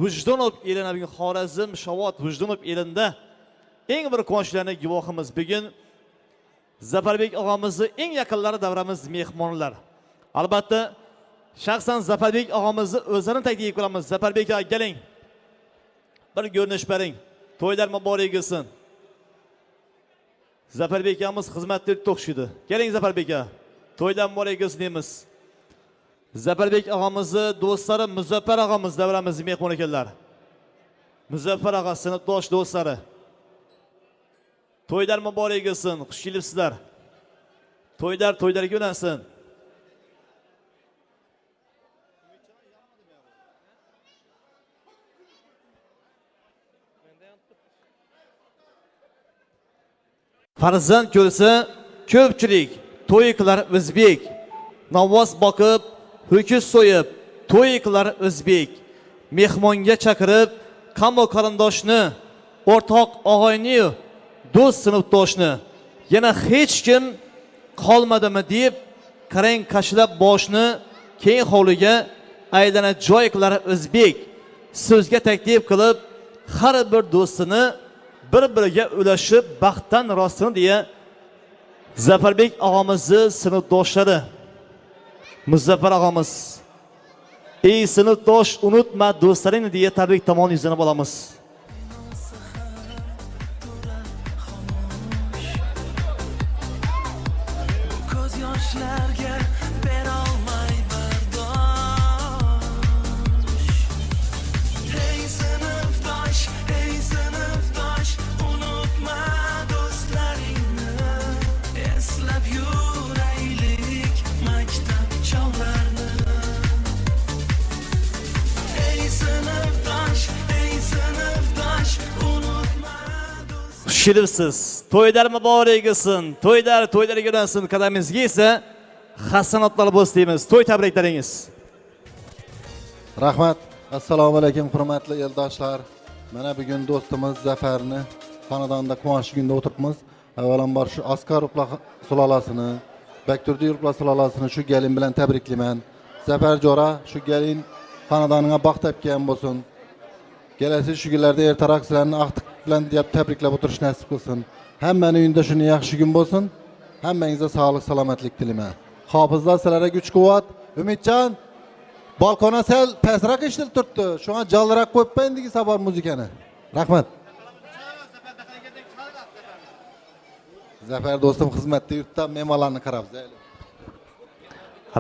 Vijdonov elina, bugun Xorazm, Shavot, Vijdonov elinda eng bir quvonchlarning guvohimiz. Bugun Zafarbek og'amizni eng yaqinlari davramiz mehmonlar. Albatta, shaxsan Zafarbek og'amizni o'zlarini taklif qilamiz. Zafarbek aka, keling. Bir ko'rinish bering. To'ylar muborak bo'lsin. Zafarbek akamiz xizmatda to'xshidi. Keling Zafarbek aka. To'ylar muborak bo'lsin deymiz. Zafarbek og'amizni do'stlari Muzaffar og'amiz davramiz mehmon ekanlar. Muzaffar og'a sinfdosh do'stlari. To'ylar muborak bo'lsin. Xush kelibsizlar. To'ylarga yo'nalsin. Farzand ko'rsa ko'pchilik to'y qilar o'zbek. Navoz boqib, ho'kiz so'yib, to'y qilar o'zbek. Mehmonga chaqirib, qamo qarindoshni, o'rtoq og'ayni, do'st sinfdoshni, yana hech kim qolmadimi deb qarang qashlab boshni keng hovliga aylana joy qilar o'zbek. So'zga taklif qilib, har bir do'stini bir-biriga ulashib baxtdan rostini deya Zafarbek og'amizni sinfdoshlari Muzaffar og'amiz, ey sinfdosh, unutma do'stlaringni deya tabrik tomon yuzlanib olamiz. Ko'z yoshlarga berolmay bardosh. Hey sinfdosh, unutma do'stlaringni. Eslab yuraylik maktab chog'larini. Hey sinfdosh, unutma do'stlaringni. Shiribsiz. To'ylar muborak bo'lsin. To'ylarga yo'nalsin. Qadamingizga esa hasanotlar bo'lsin deymiz. To'y tabriklaringiz. Rahmat. Assalomu alaykum hurmatli eldoshlar. Mana bugun do'stimiz Zafarni xonadonida quvonch kunida o'tiribmiz. Avvalambor shu Askarovlar sulolasini, Bektirdiyevlar sulolasini shu gelin bilan tabriklayman. Zafar jo'ra shu gelin xonadoniga baxt topgan bo'lsin. Kelasi shu kunlarda ertaroq sizlarni aqtiq bilan deb tabriklab o'tirish nasib qilsin. Hammaning uyida shuni yaxshi kun bo'lsin. Hammangizga sog'lik, salomatlik tilayman. Hofizlar sizlarga kuch-quvvat. Umidjon balkona sal pastroq eshitilib turibdi. Shunga jaldiroq qo'yib qo'yindiki sabor muzikani. Rahmat. Zafar do'stim xizmatda yurtda memolarni qarab.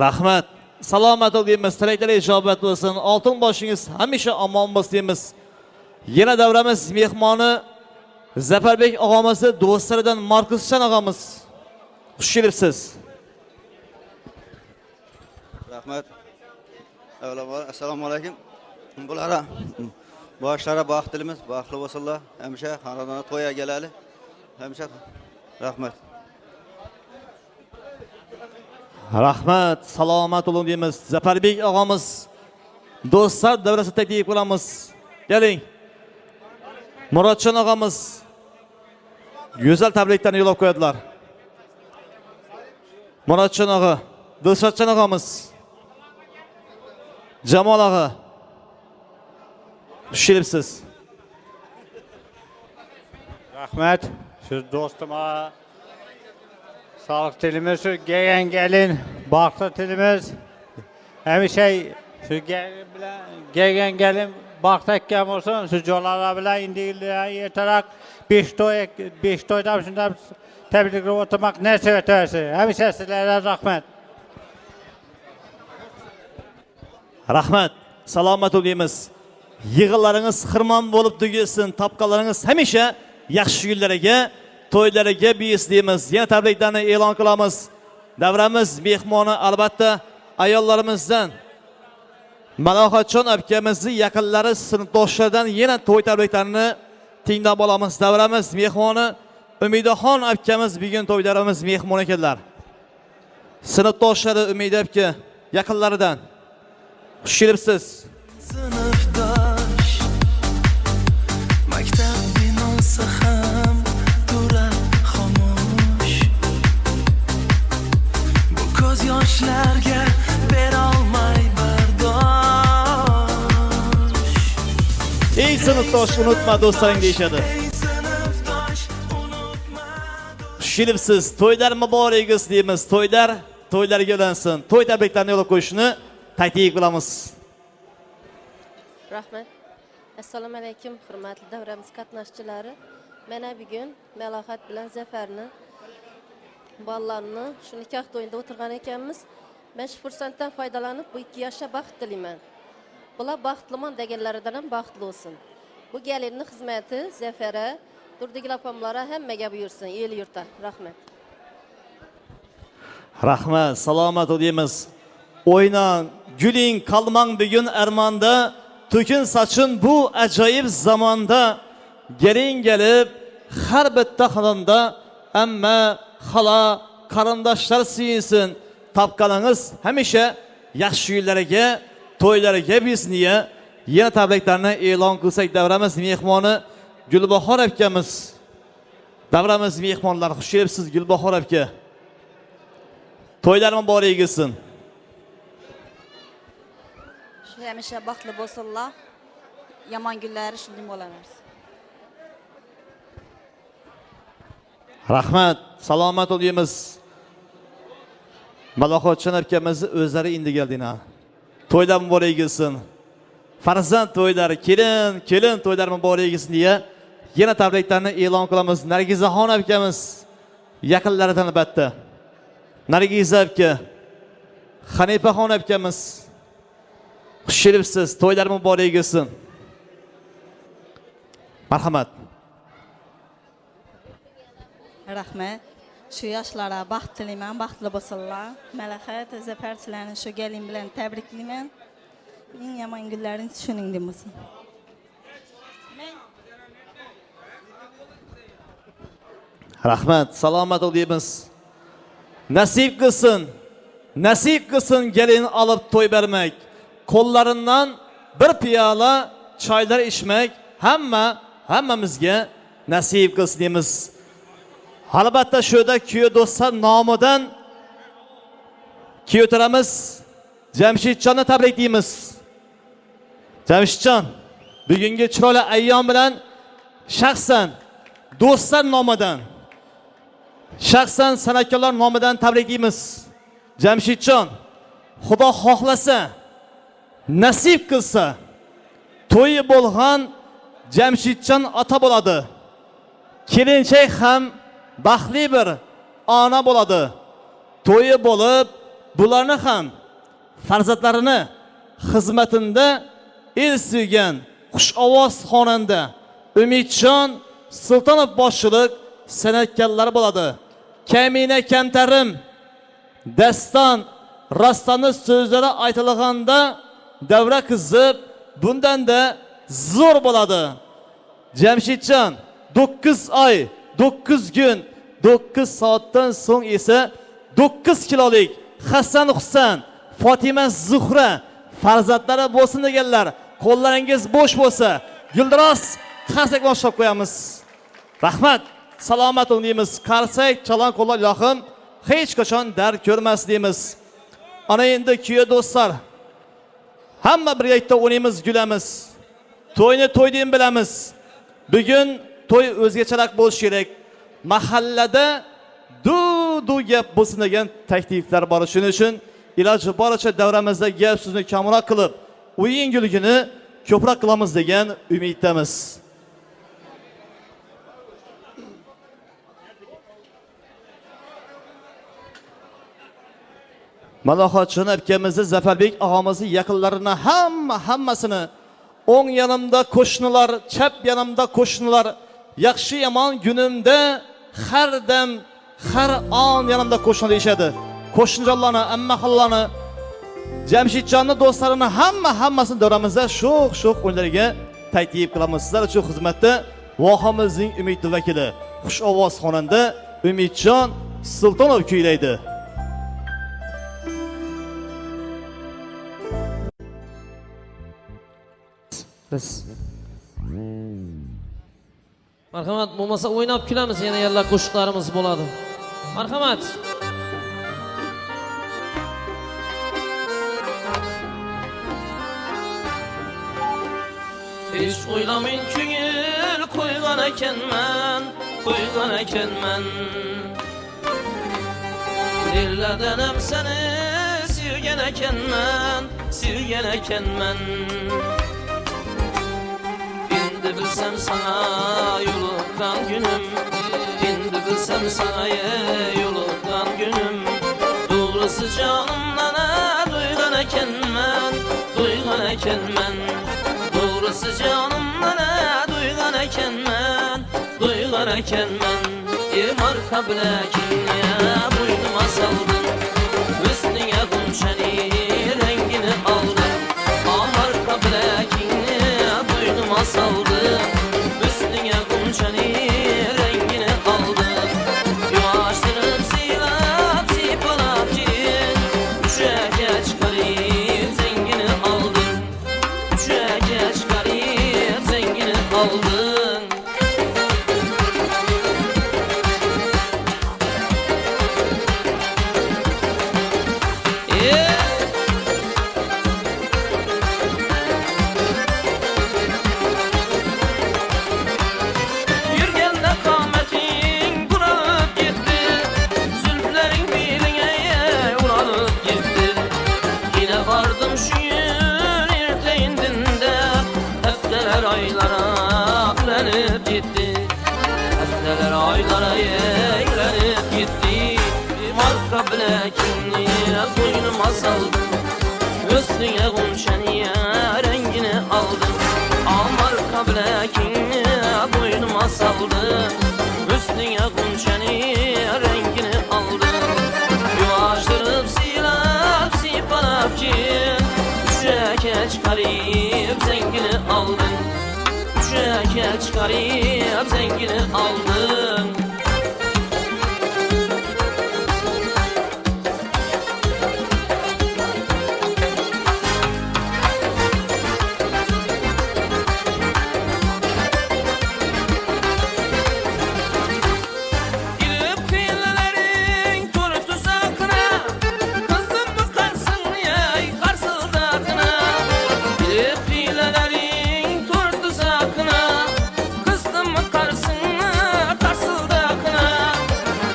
Rahmat. Salomat bo'linglar, tilaklar ijobat bo'lsin. Oltin boshingiz hamisha omon bo'lsin deymiz. Yana davramiz mehmoni Zafarbek og'amizni do'stlaridan Markusjon og'amiz. Xush kelibsiz. Rahmat. Avvalambor assalomu alaykum. Bulara boshlari baxt tilimiz, baxtli bo'lsinlar. Hamisha xonadonga to'yga kelali. Hamisha rahmat. Rahmat, salomat bo'ling deymiz. Zafarbek og'amiz do'stlar davrasida taklif qilamiz. Keling. Murodjon og'amiz go'zal tabriklarni yo'llab qo'yadilar. Murodjon og'a, Dilshodjon og'amiz, Jamol og'a, Xush kelibsiz. Rahmet. Şu dostuma sağlık dilimiz, şu gelin, baktı dilimiz. Hem şey, şu gelin, baktakken olsun, şu colara bile indiğiyle yeterek beş toyda şunda tebrikle oturmak ne sevetersi. Hem sizlere rahmet. Rahmat. Salomat bo'linglar. Yig'inlaringiz xirmon bo'lib tugasin, topqalaringiz hamisha yaxshi kunlarga, to'ylarga beis deymiz. Yana tabriklarni e'lon qilamiz. Davramiz mehmoni albatta ayollarimizdan Malohatjon akamizni yaqinlari sinfdoshlardan yana to'y tabriklarini tinglab olamiz. Davramiz mehmoni Umidaxon akamiz bugun to'ylarimiz mehmoni ekanlar. Sinfdoshlari Umida aka yaqinlaridan xush kelibsiz. Sinfdosh maktab binosi ham turar xomush. Bu ko'z yoshlarga berolmay bardosh. Ey sinfdosh unutma do'stlaring deyishadi. Ey sinfdosh unutma. Xush kelibsiz. To'ylar muborakingiz deymiz. To'ylarga ulansin. To'y tabriklarini yo'lga qo'yishni taklif qilamiz. Rahmat. Assalomu alaykum, hurmatli davramiz qatnashchilari. Mana bugun Malohat bilan Zafarni bolalarni shu nikoh to'yida o'tirgan ekanmiz. Men shu fursatdan foydalanib bu ikki yoshga baxt tilayman. Bular baxtliman deganlaridan ham baxtli bo'lsin. Bu gelinni xizmati Zafara, Durdigil opamlara hammaga buyursin, el yurtda. Rahmat. Rahmat, salomat bo'linglar. O'ynan, güling, qalmang bugun armonda, to'kin sochin bu ajoyib zamonda. Gelin gelib, har bitta xonanda amma, xala, qarindoshlar suyinsin. Topqalingiz hamisha yaxshi kunlarga, to'ylarga bizniya. Yana tabriklarni e'lon qilsak, davramiz mehmoni Gulbahor akamiz. Davramiz mehmonlar, xush kelibsiz Gulbahor aka. To'ylar muborak bo'lsin. Shu hamisha baxtli bo'lsinlar. Yomon kunlari shunday bo'laversin. Rahmat, salomat bo'linglar. Malohatjon akamiz o'zlari endi keldinglar. To'ylar muborak bo'lsin. Farzand to'ylari, kelin to'ylar muborak bo'lsin deya yana tabriklarni e'lon qilamiz. Nargizaxon akamiz yaqinlaridan albatta. Nargiza aka, Hanifaxon akamiz xush kelibsiz. To'ylar muborak bo'lsin. Marhamat. Rahmat. Shu yoshlarga baxt tilayman, baxtli bo'lsinlar. Malohat, Zafarchilarni shu gelin bilan tabriklayman. Eng yomon kunlaringiz shuningdek bo'lsin. Rahmat, salomat bo'linglar. Nasib qilsin gelin alıp to'y bermek. Qo'llaridan bir piyola choylar ichmak hammamizga nasib qilsin deymiz. Albatta şurada kuyo do'stlar nomidan kuyotiramiz. Jamshidjonni tabriklaymiz. Jamshidjon, bugungi chiroyli ayyom bilan shaxsan do'stlar nomidan, shaxsan san'atkorlar nomidan tabriklaymiz. Jamshidjon, Xudo xohlasa, nasib qilsa, to'yi bo'lgan Jamshidjon ota bo'ladi. Kelinchak ham baxtli bir ona bo'ladi. To'yi bo'lib, bularni ham farzandlarini xizmatida el suygan xush ovoz xonanda Umidjon Sultonov boshchilik san'atkorlar bo'ladi. Kamina Kamtarim, Daston, Rastonni so'zlari aytilganda davra qizib, bundan da zo'r bo'ladi. Jamshidjon 9 oy, 9 kun, 9 soatdan so'ng esa 9 kilolik Hasan Husan, Fatima Zuhra farzandlari bo'lsin deganlar. Qo'llaringiz bo'sh bo'lsa, Guldiroz qarsak boshlab qo'yamiz. Rahmat, salomat bo'linglar. Qarsak, chalon qo'llar ilohim hech qachon dar ko'rmas deymiz. Ana endi kuyo do'stlar, hamma birgalikda o'ynaymiz, gulamiz. To'yni to'y deb bilamiz. Bugun to'y o'zgacharoq bo'lishi kerak. Mahallada du gap bo'lsin degan takliflar bor. Shuning uchun iloji boricha davramizda gap so'zni kamroq qilib, o'yin guligini ko'proq qilamiz degan umiddamiz. Malohatjon akamizni, Zafarbek og'amizni yaqinlarini hammasini o'ng yanımda qo'shnilar, chap yanımda qo'shnilar, yaxshi yomon günümdə har dam, har on yanımda qo'shni deyishadi. Qo'shnijonlarni, ammaxonlarni, Jamshidjonni do'stlarini hammasini davramizda sho'x o'yinlarga taklif qilamiz. Sizlar uchun xizmatda vohamizning umidli vakili, xush ovoz xonanda Umidjon Sultonov kuylaydi. Biz. Marhamat, bo'lmasa o'ynab kulamiz, yana yalla qo'shiqlarimiz bo'ladi. Marhamat. Hiç o'ylamayın ko'ngil qo'ygan ekanman. Dillardan ham seni sevgan ekanman. Endi bilsem sana yolundan günüm, endi bilsem sana yolundan günüm. Doğrusu canımdan duygan ekanman. Doğrusu canımdan duygan ekanman. Marka bilekine boynuma saldın, üstüne gümşeni rengini aldın. Marka bilekine boynuma saldın, üstüne gümşeni rengini aldın. Yuvaştırıp silap sipalap gidin, üçeke çıkarıp zengini aldın. Üçeke çıkarıp zengini aldın. Aylara yeklenip gitti. Marka bilekini boynuma saldın, üstüne gümşeniye rengini aldın. Marka bilekini boynuma saldın, üstüne gümşeniye rengini aldın. Yuvaştırıp silap sipalap gidin, üçeke çıkarıp zengini aldın. Üçeke çıkarıp zengini aldın. Girip kıyıların tur tuzakına, kızım mı karsın yay karsıldakına. Girip kıyıların tur tuzakına, kızım mı karsın karsıldakına.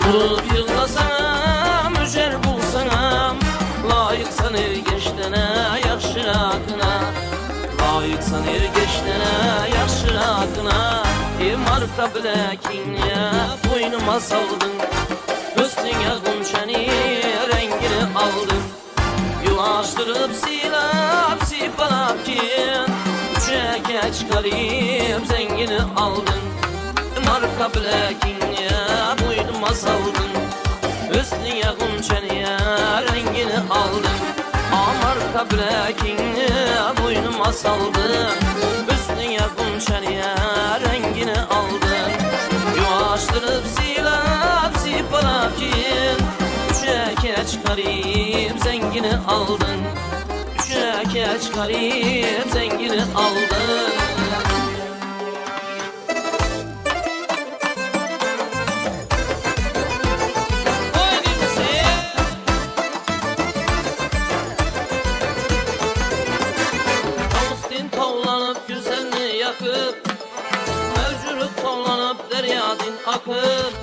Bulup yıllasana, mücer bulsana, layıksan ergeçtene yakşırakına. Layıksan ergeçtene yakşırakına. Marka bilekine boynuma saldın, üstüne gümşeni rengini aldın. Yuvaştırıp silap sipalap gidin, üçeke çıkarıp zengini aldın. Marka bilekine boynuma saldın, üstüne gümşeni rengini aldın. Marka bilekine boynuma saldın, üstüne gümşeni rengini aldın. Yuvaştırıp silap sipalap gidin, üçeke çıkarıp zengini aldın. Üçeke çıkarıp zengini aldın. Tavlanıp güzelliği bakır.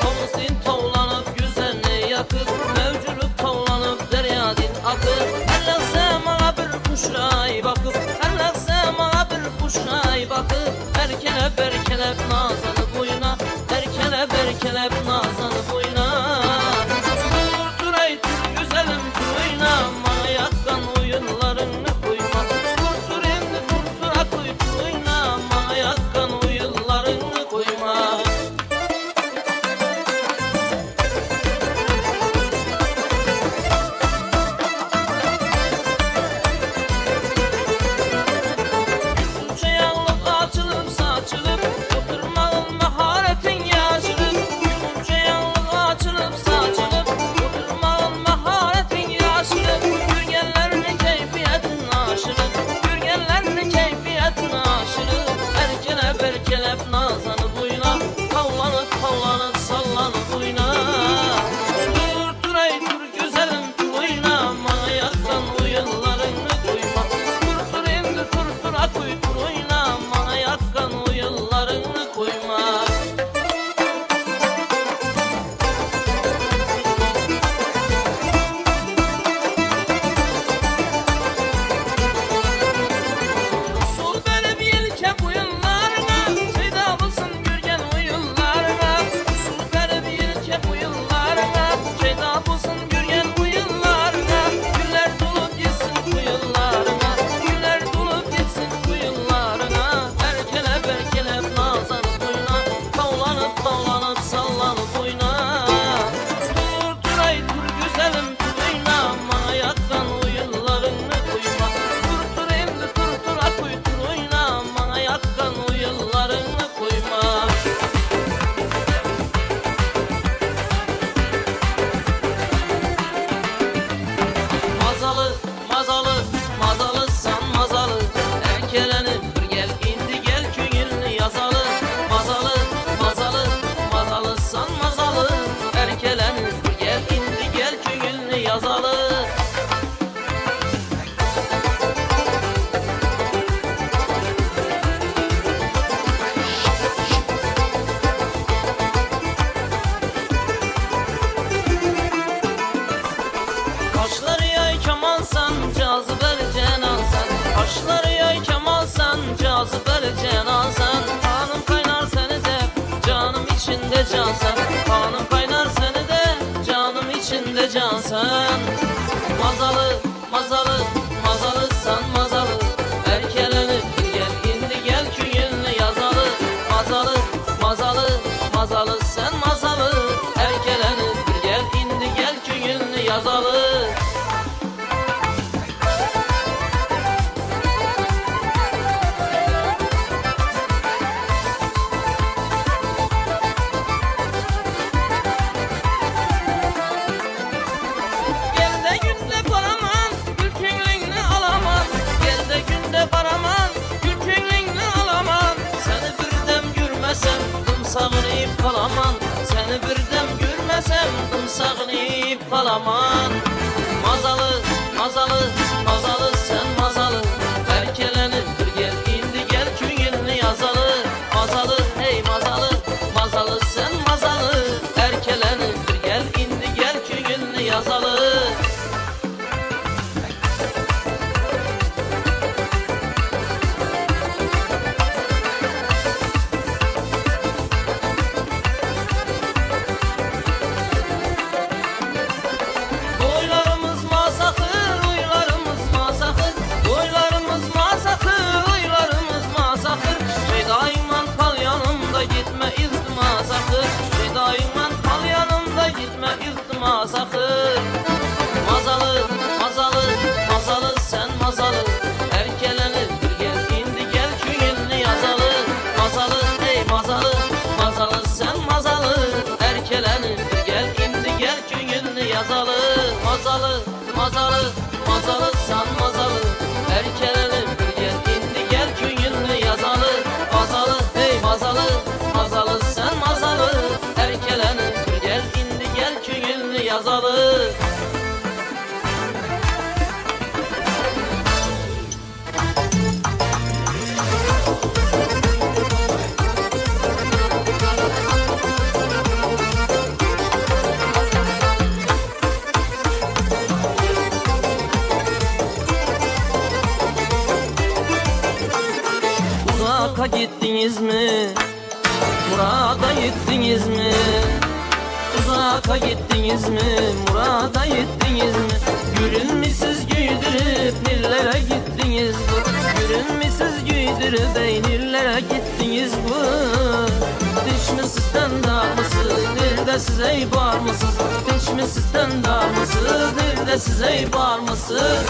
Komsin tavlanıp güzelliğe yakır. Mevculuk tavlanıp deryadin akır. Eller semana bir kuşay bakıp, eller semana bir kuşay bakıp. Erkelep erkelep nazanı boyuna, erkelep erkelep nazanı boyuna. Dur ey dur güzelim dur oynama, yakkan oyunlarını koyma. Dur endi dur akoy dur oynama, yakkan oyunlarını koyma. Yüzünce yağlık açılıp saçılıp, oturmağın maharetin yaşırıp. Yüzünce yağlık açılıp saçılıp, oturmağın maharetin yaşırıp. Gürgenlerin keyfiyetin aşırıp, gürgenlerin keyfiyetin aşırıp. Erkelep erkelep nazanı boyuna, tavlanıp tavlanıp sallanıp oyna. Dur ey dur güzelim dur oynama, yakkan oyunlarını koyma. Dur endi dur akoy dur oynama, yakkan oyunlarını koyma. Sol benim yelkep oyunlarına, feda mısın gürgen oyunlarına. Sol benim yelkep oyunlarına, feda mısın gürgen oyunlarına. Güller dolup gitsin kuyularına, güller dolup gitsin kuyularına. Erkelep erkelep nazanı boyuna, tavlanıp tavlanıp sallanıp oyna. Dur ey dur güzelim dur oynama, yakkan oyunlarını koyma. Dur endi dur akoy dur oynama, yakkan oyunlarını koyma. Mazalı, mazalı, mazalı san mazalı. Erkelenip bir gel indi gel köyünü yazalı. Mazalı, mazalı, mazalı san mazalı. Erkelenip bir gel indi gel köyünü yazalı. Kaşları yay kemalsan, cazibeli cenansan. Kaşları yay kemalsan, cazibeli cenansan. Kanım kaynar seni de, canım içinde cansan. Kanım kaynar seni de, canım içinde cansan. Mazalı, mazalı, mazalı san mazalı. Erkelenip gel indi gel köyünü yazalı. Mazalı, mazalı, mazalı sen mazalı. Erkelenip gel indi gel köyünü yazalı. Gel de günde paraman, gül könlünü alaman. Gel de günde paraman, gül könlünü alaman. Seni birdem görmesem, dımsağınıyıp kalaman. Seni birdem görmesem, dımsağınıyıp kalaman. Mazalı, mazalı, mazalı sen mazalı. Erkelenip bir gel indi gel köyünü yazalı. Mazalı hey mazalı, mazalı sen mazalı. Erkelenip bir gel indi gel köyünü yazalı. Oylarımız masakır, oylarımız masakır. Oylarımız masakır, oylarımız masakır. Şeydaiman kal yanımda gitme iltimas akır. Şeydaiman kal yanımda gitme iltimas akır. Mazalı, mazalı, mazalı sen mazalı. Erkelenip bir gel indi gel köyünü yazalı. Mazalı hey mazalı, mazalı sen mazalı. Erkelenip bir gel indi gel köyünü yazalı. Mazalı, mazalı, mazalı san mazalı. Erkelenip bir gel indi gel köyünü yazalı. Mazalı hey mazalı, mazalı sen mazalı. Erkelenip bir gel indi gel köyünü yazalı. Irak'a gittiniz mi? Murat'a gittiniz mi? Gülün mü siz güydürüp nillere gittiniz bu? Gülün mü siz güydürüp nillere gittiniz bu? Diş mi sizden dar mısınız? Nerede siz ey var mısınız? Diş mi sizden dar mısınız? Nerede siz ey var mısınız?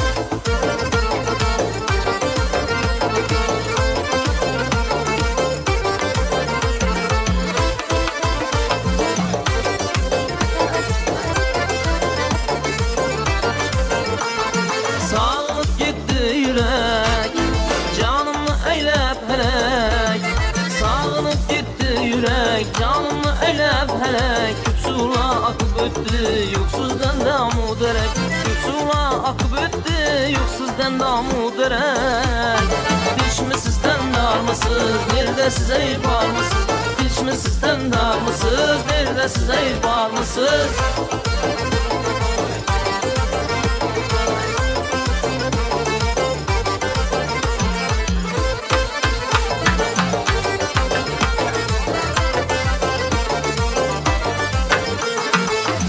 Sağlıp gitti yürek, canımı eylep helek. Sağlıp gitti yürek, canımı eylep helek. Küpsula akıp öttü, yoksuzdan damu derek. Küpsula akıp öttü, yoksuzdan damu derek. Diş mi sizden dar mısınız? Nerede siz ey var mısınız? Diş mi sizden dar mısınız? Nerede siz ey var mısınız?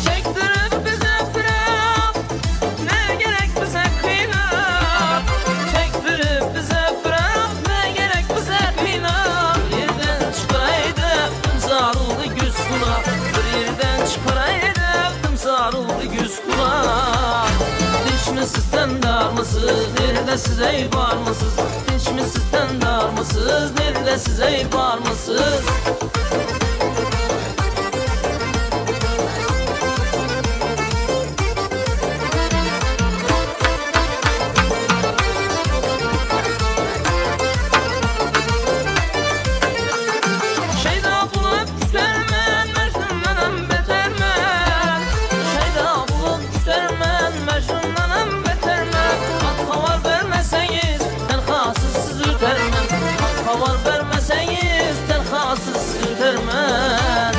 Çektirip bize fırat, ne gerek bize kıynak. Çektirip bize fırat, ne gerek bize kıynak. Bir yerden çıkaraydı, sarıldı güz kulak. Bir yerden çıkaraydı, sarıldı güz kulak. Diş mi sizden dar mısınız? Nerede siz ey var mısınız? Diş mi sizden dar mısınız? Nerede siz ey var mısınız? Şeyda bulup küsermen, Mecnun'dan betermen. Şeyda bulup küsermen, Mecnun'dan betermen. Hak havar vermeseniz, tenhasız siz ütermen. Hak havar vermeseniz, tenhasız siz ütermen.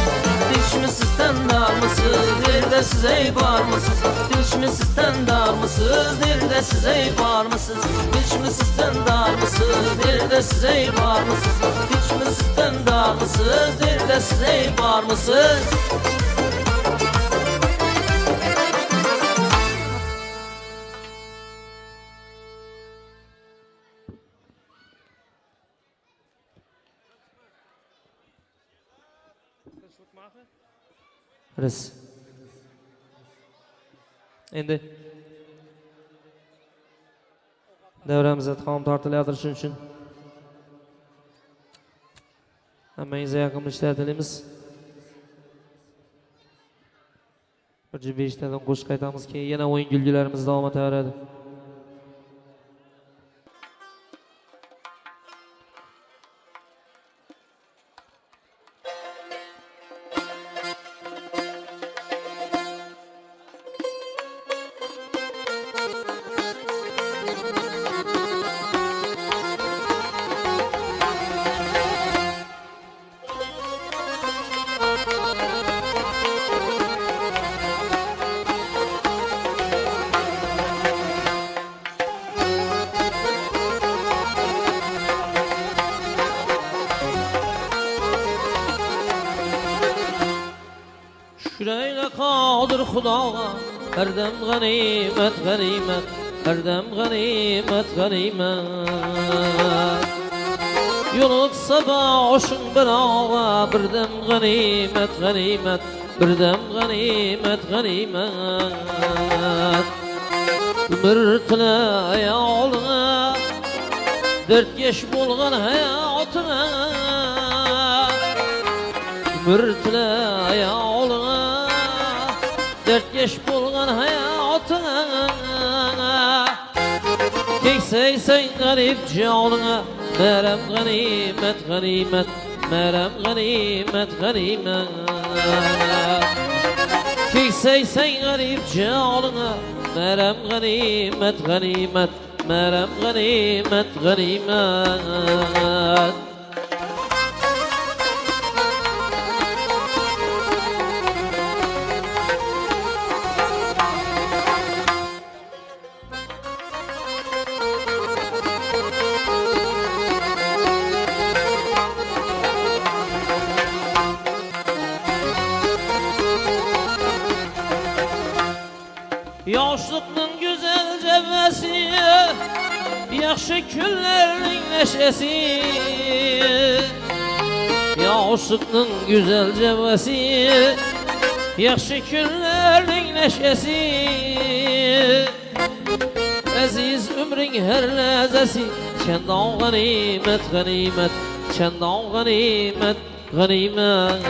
Diş mi sizden dar mısınız? Nerede siz ey var mısınız? Diş mi sizden dar mısınız? Nerede siz ey var mısınız? Diş mi sizden dar mısınız? Nerede siz ey var mısınız? Diş mi sizden dar mısınız? Nerede siz ey var mısınız? Res. Endi davramizda taom tortilayotir, shuning uchun hammangizga yoqimli ishlar tilaymiz. 1-5 tadan qo'shiq aytamiz, keyin yana o'yin kulgilarimiz davom etaveradi. Şüreyle kadir Xudoga, her dem ganimet ganimet, her dem ganimet ganimet. Yolu kısa oşun belaga, bir dem ganimet ganimet, bir dem ganimet ganimet. Ömür tile ayoluna, dert geç bulgan hayatına. Ömür tile ayoluna, dert geç bulgan hayatına. Kekseysen garip canına, merem ganimet ganimet, merem ganimet ganimet. Kekseysen garip canına, merem ganimet ganimet, merem ganimet ganimet. Yoshluqning go'zal javasi, yaxshi kunlarning nashasi. Yoshluqning go'zal javasi, yaxshi kunlarning nashasi. Aziz umring har lahzasi, chandon g'animat, g'animat, chandon g'animat, g'animat.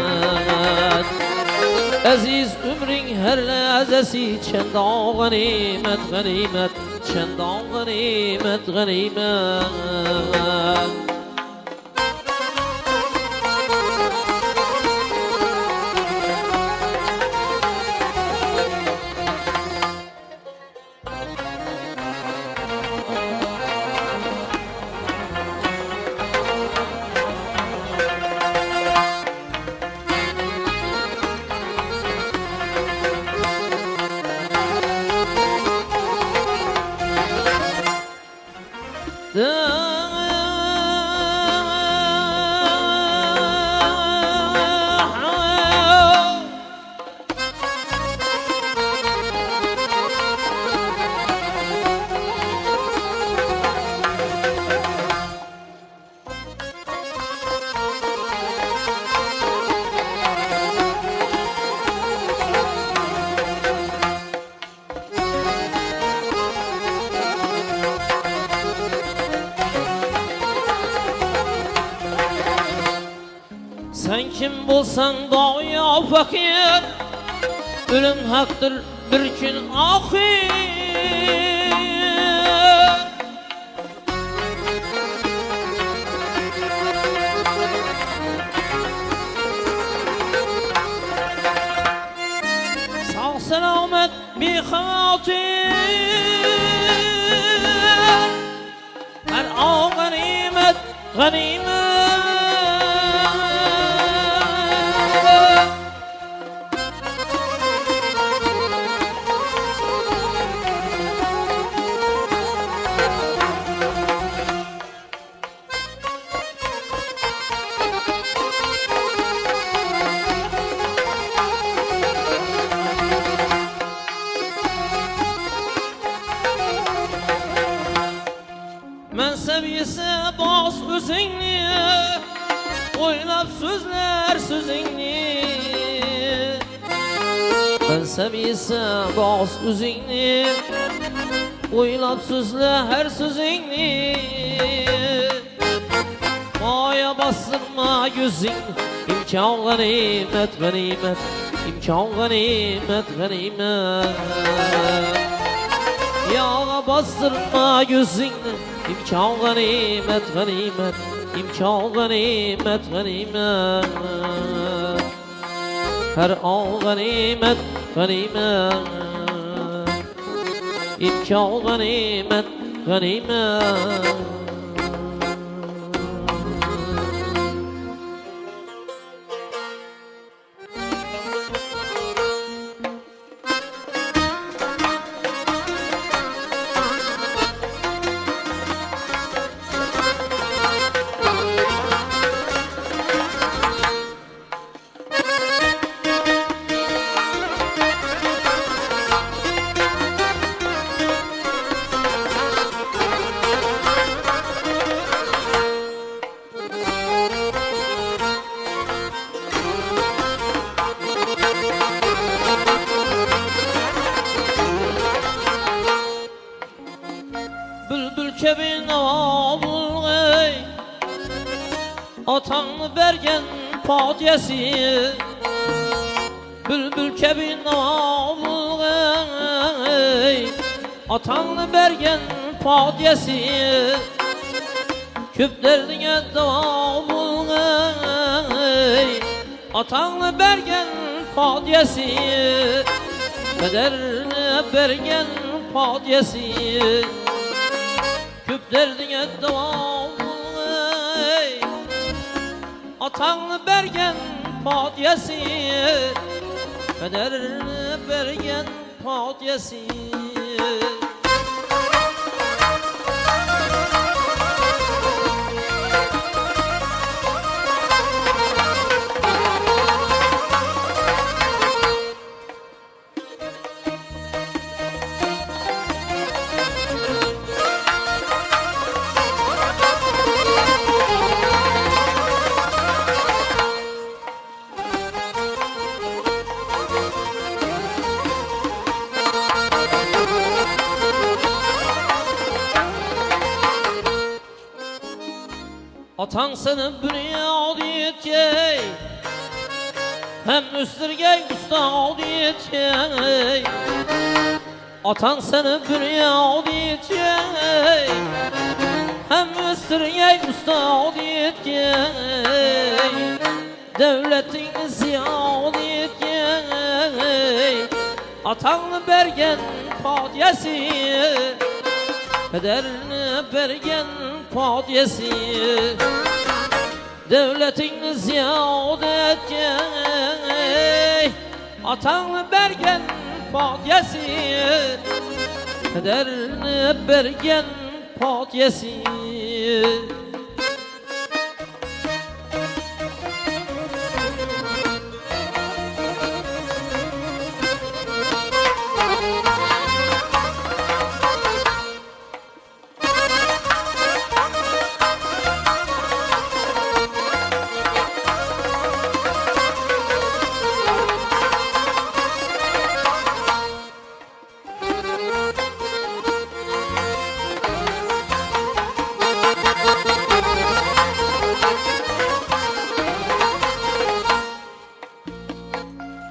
Aziz umring har lahzasi, chandon g'animat, g'animat, chandon g'animat, g'animat. Sen kim bulsan doğuya fakir, ölüm haktır bir gün ahir. Sağ selamet bir hatir, her an ganimet, ganimet. Sevgisi boz o'zingni, o'ylab so'zlar so'zingni. Ben sevgisi boz o'zingni, o'ylab so'zlar har so'zingni. Moya bostirma yuzing, imkon g'animat, g'animat, imkon g'animat, g'animat. Yağa bastırma yüzünü, imkan ganimet, ganimet, imkan ganimet, ganimet. Her an ganimet, ganimet, imkan ganimet, ganimet. Bülbül kebin avulgay, atanı bergen padiyesi. Bülbül kebin avulgay, atanı bergen padiyesi. Köp derdine dava bulgay, atanı bergen padiyesi. Kaderine bergen padiyesi. Köp derdine dava bulgay, atanı bergen padiyesi. Kaderine bergen padiyesi. Atan seni bünyad etgey, hem üstürgey ustad etgey. Atan seni bünyad etgey, hem üstürgey ustad etgey. Devletini ziyad etgey, atanı bergen padiyesi, pederini bergen padiyesi. Devletini ziyad etgey, atanı bergen padiyesi, pederini bergen padiyesi.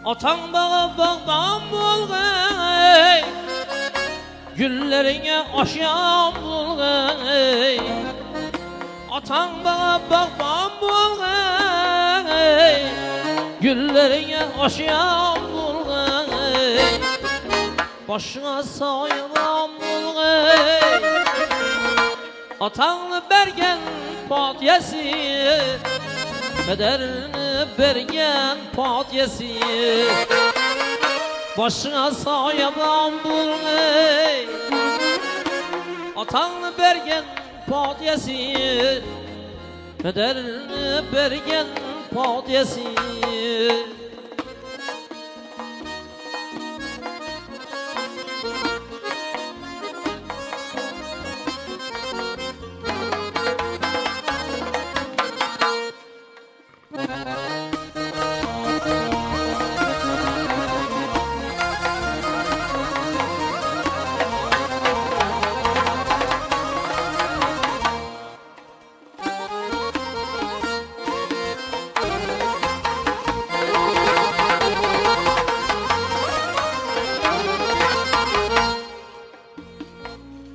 Atan bağa bağdan bulgay, güllerine aşyan bulgay. Atan bağa bağdan bulgay, güllerine aşyan bulgay. Başına sayılan bulgay, atanlı bergen padiyesi, pederini bergen padiyesi. Başına sayaban bulgay, atanı bergen padiyesi, pederini bergen padiyesi.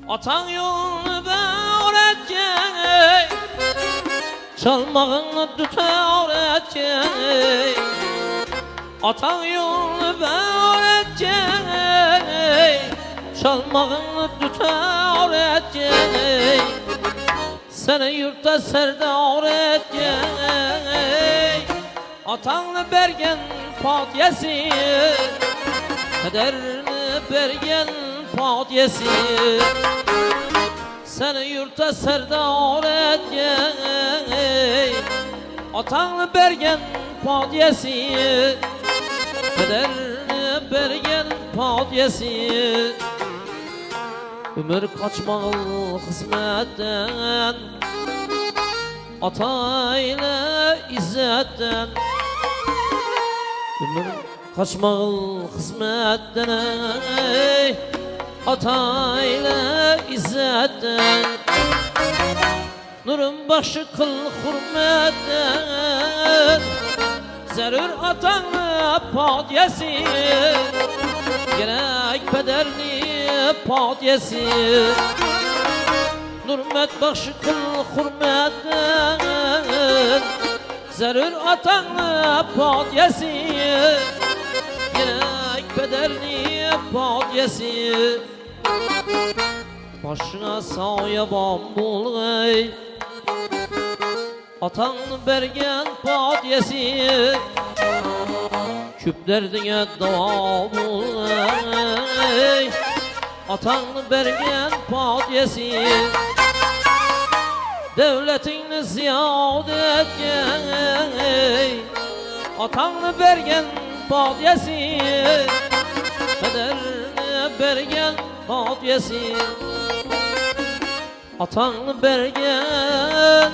Atan yolunu öğretecek, çalmağını öğretecek. Atan yolunu öğretecek, çalmağını öğretecek. Seni yurtta serdar edecek, atanlı bergen padiyesi, pederini bergen padiyesi. Seni yurtta serdar edecek, atanlı bergen padiyesi, pederini bergen padiyesi. Ömür kaçmalı hizmetten, ata ile izzetten. Ömür kaçmalı hizmetten, ata ile izzetten. Nurun başı kıl hürmetten, zerür atanlı padiyesi, gerek pederli padiyesi. Nurmet başı kıl hürmetten, zerür atanlı padiyesi, gerek pederli padiyesi. Başına sayaban bulgay, atanlı bergen padiyesi, küp derdine dava bulgay, atanlı bergen padiyesi. Devletini ziyad edecek, atanlı bergen padiyesi, pederini bergen padiyesi. Atanlı bergen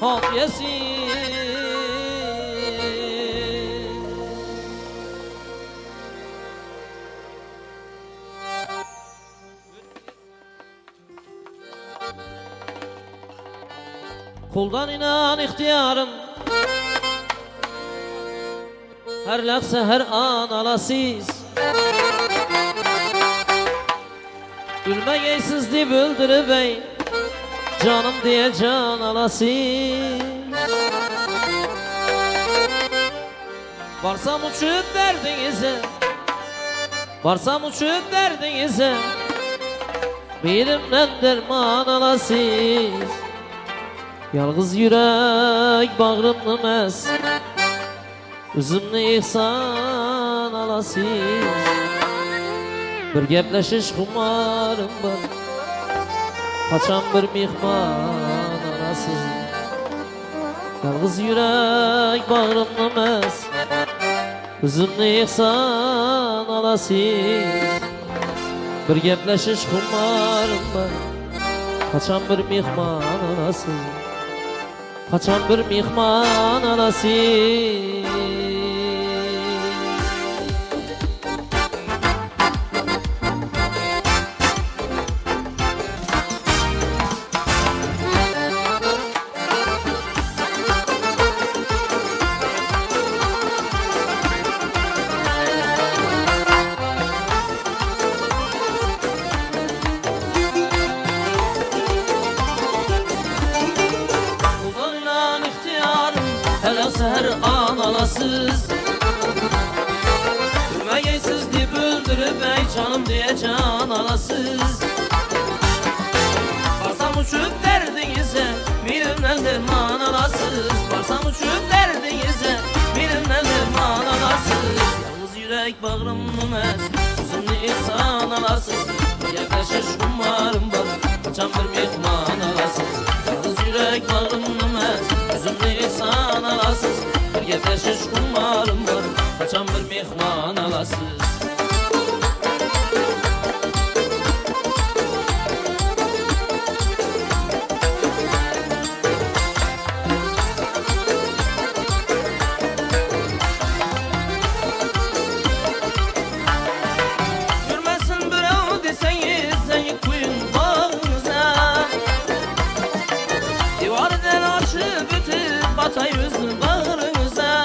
padiyesi. Kuldan inan ihtiyarım. Her lahza her an alasız. Gülmeyesiz deyip öldürübey, canım diye can alasız. Varsam uçup derdinize, varsam uçup derdinize, birimden derman alasız. Yalğız yürek bağrımlı mes, üzümlü ihsan alasız. Bir gepleşiş kumarım var, kaçan bir mihman alasız. Yalğız yürek bağrımlı mes, üzümlü ihsan alasız. Bir gepleşiş kumarım var, kaçan bir mihman alasız. Kaçan bir mihman alasız. Her an alasız, gülmeyesiz deyip öldürüp ey canım diye can alasız. Varsam uçup derdinize, birimden derman alasız. Varsam uçup derdinize, birimden derman alasız. Yalnız yürek bağrımlı mes, üzümlü ihsan alasız. Yaklaşış kumarım var, kaçan bir mihman alasız. Yalnız yürek bağrımlı mes, üzümlü ihsan alasız. Bir gepleşiş kumarım var, kaçan bir mihman alasız. Görmesin birov deseniz, zengin koyun bağınıza. Divardan açıp ötüp batay yüzünü bağrınıza.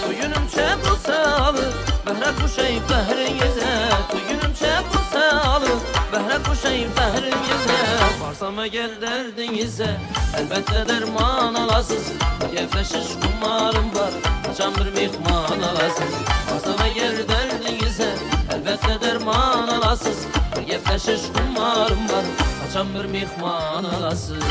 Tuyunum çep usalı, behre kuşayıp behrinize. Tuyunum çep usalı, behre kuşayıp behrinize. Varsam eğer derdinize, elbette derman alasız. Gevleşiş kumarım var, kaçan bir mihman alasız. Varsam eğer derdinize, elbette derman alasız. Gevleşiş kumarım var, kaçan bir mihman alasız.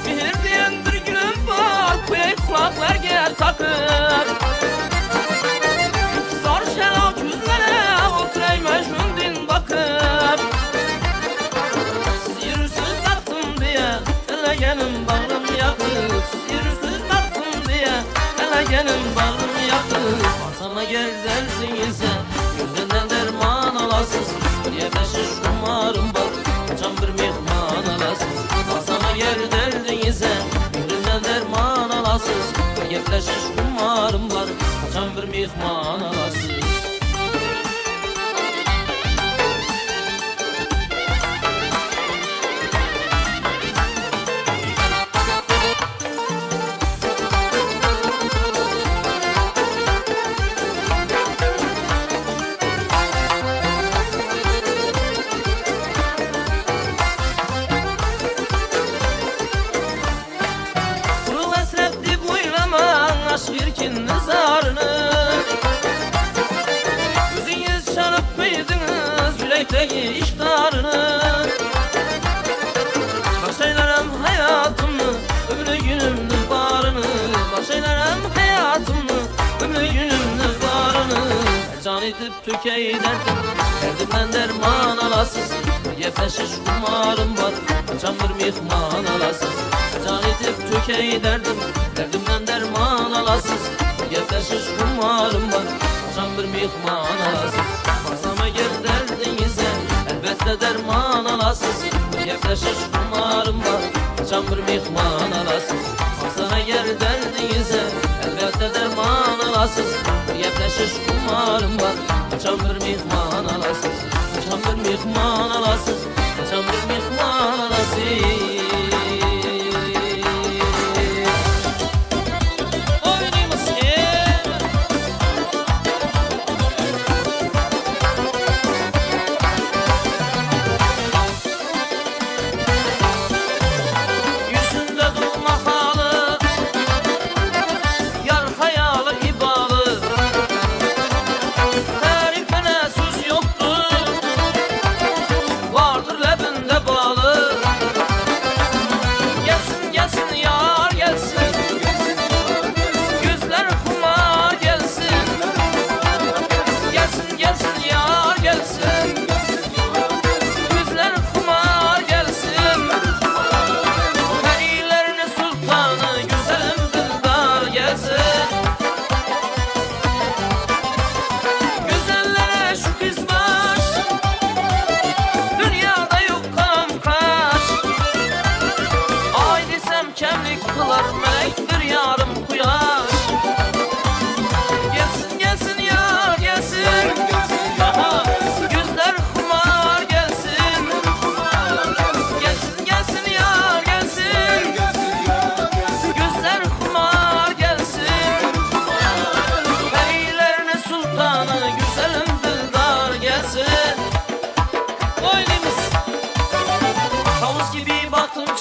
Mihir diyen bir gülüm var, kuyay kulaklar gel takır. Sarı şelak yüzlere oturay mecnun din bakır. Siz yürürsüz baktım diye, elegenim bağrım yakır. Siz yürürsüz baktım diye, elegenim bağrım yakır. Varsama gel derdinize, gülden derman alasız. Bir yemeşiş kumarım var, kaçan bir mihman alasız. Varsama gel derdinize, gülden derman alasız. Bir gepleşiş kumarım var, kaçan bir mihman alasız. Kuru esret deyip oynaman aşk irkin nizarını. Yüzünüz çalıp kıydınız yürekteki iştarını. Başlaylarım hayatımı, ömrü günümdür barını. Başlaylarım hayatımı, ömrü günümdür barını. Can edip tükey derdim, derdimden derman alasız. Bir gepleşiş kumarım var, kaçan bir mihman alasız. Can edip tükey derdim, derdimden derman alasız. Bir gepleşiş kumarım var, kaçan bir mihman alasız. Varsam eğer derdinize, elbette derman alasız. Yaklaşır kumarım var Kaçan bir mihman alasız Baksana yer derdinize Elbette derman alasız Yaklaşır kumarım var Kaçan bir mihman alasız Kaçan bir mihman alasız Kaçan bir mihman alasız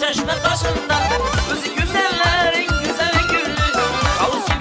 Çeşme taşında Özü güzellerin güzel gülü Havuz gibi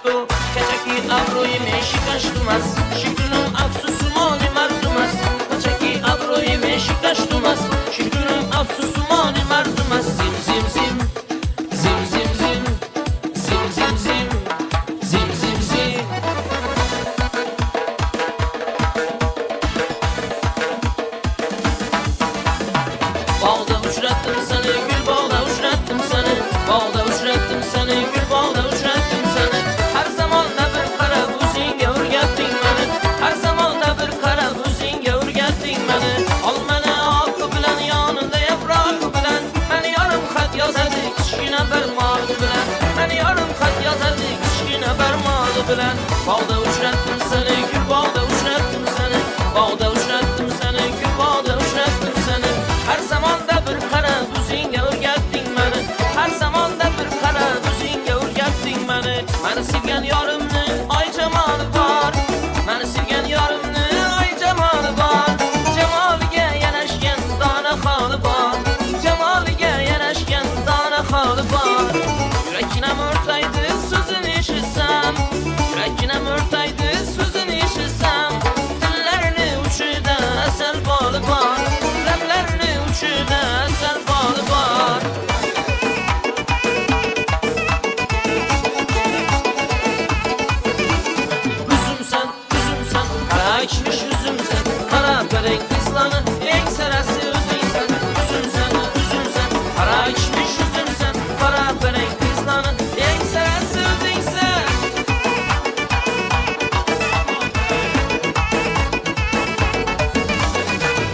تو کچکی ابروی میشی کشتم است شکرم افسوس مانی مردم است کچکی ابروی میشی کشتم است شکرم افسوس مانی مردم است زیم زیم زیم زیم زیم زیم زیم زیم زیم زیم زیم زیم Bağda uçrattım seni, gül bağda uçrattım seni. Bağda uçrattım seni, gül bağda uçrattım seni. Her zaman da bir kara üzüngə urgatding meni. Her zaman da bir kara üzüngə urgatding meni. Al meni akı bilan yanında yapraqı bilan. Meni yarım xat yazardı kichkina barmog'i bilan. Meni yarım xat yazardı kichkina barmog'i bilan. Bağda uçrattım seni, gül bağda uçrattım seni. Bağda uçrattım seni, gül bağda uçrattım seni. Her zaman da bir kara üzüngə urgatding meni. Her zaman da bir kara üzüngə urgatding meni. Meni sevgan yorimni ay jamoli bor. Meni sevgan yorimni ay jamoli bor. Jamoliga yarashgan dona holi bor. Jamoliga yarashgan dona holi bor. Yuraginam o'rtaydi so'zini eshitsam. Yuraginam o'rtaydi so'zini eshitsam. Dillarni uchida asal boli bor. Lablarni uchida asal boli bor. Üzümsən, qara içmiş üzümsən. Qara pərək qızlanı, eng sarası özünsən. Üzümsən, qara içmiş üzümsən. Qara pərək qızlanı, eng sarası özünsən.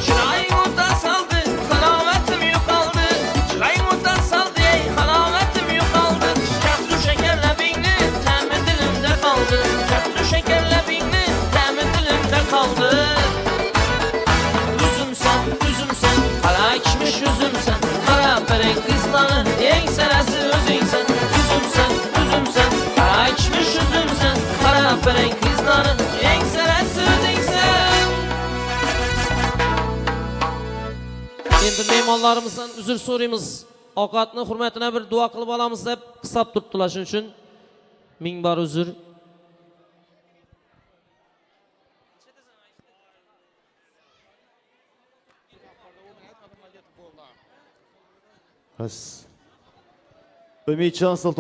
Çırayın oda saldı, xalamətim yoxaldı. Çırayın oda saldı, ey xalamətim yoxaldı. Kəftü şəkərləbingni, təmi dilimdə qaldı. Kəftü şəkərləbingni, təmi dilimdə qaldı. Üzümsən, qara içmiş üzümsən. Qara pərək qızlanı, eng sarası özünsən. Üzümsən, qara içmiş üzümsən. Qara pərək qızlanı, eng sarası özünsən. Endi mehmonlarimizdan uzr so'raymiz. Ovqatni hurmatine bir duo qilib olamiz deb hisob turibdilar. Shuning uchun ming bor uzr. Umidjon Sulton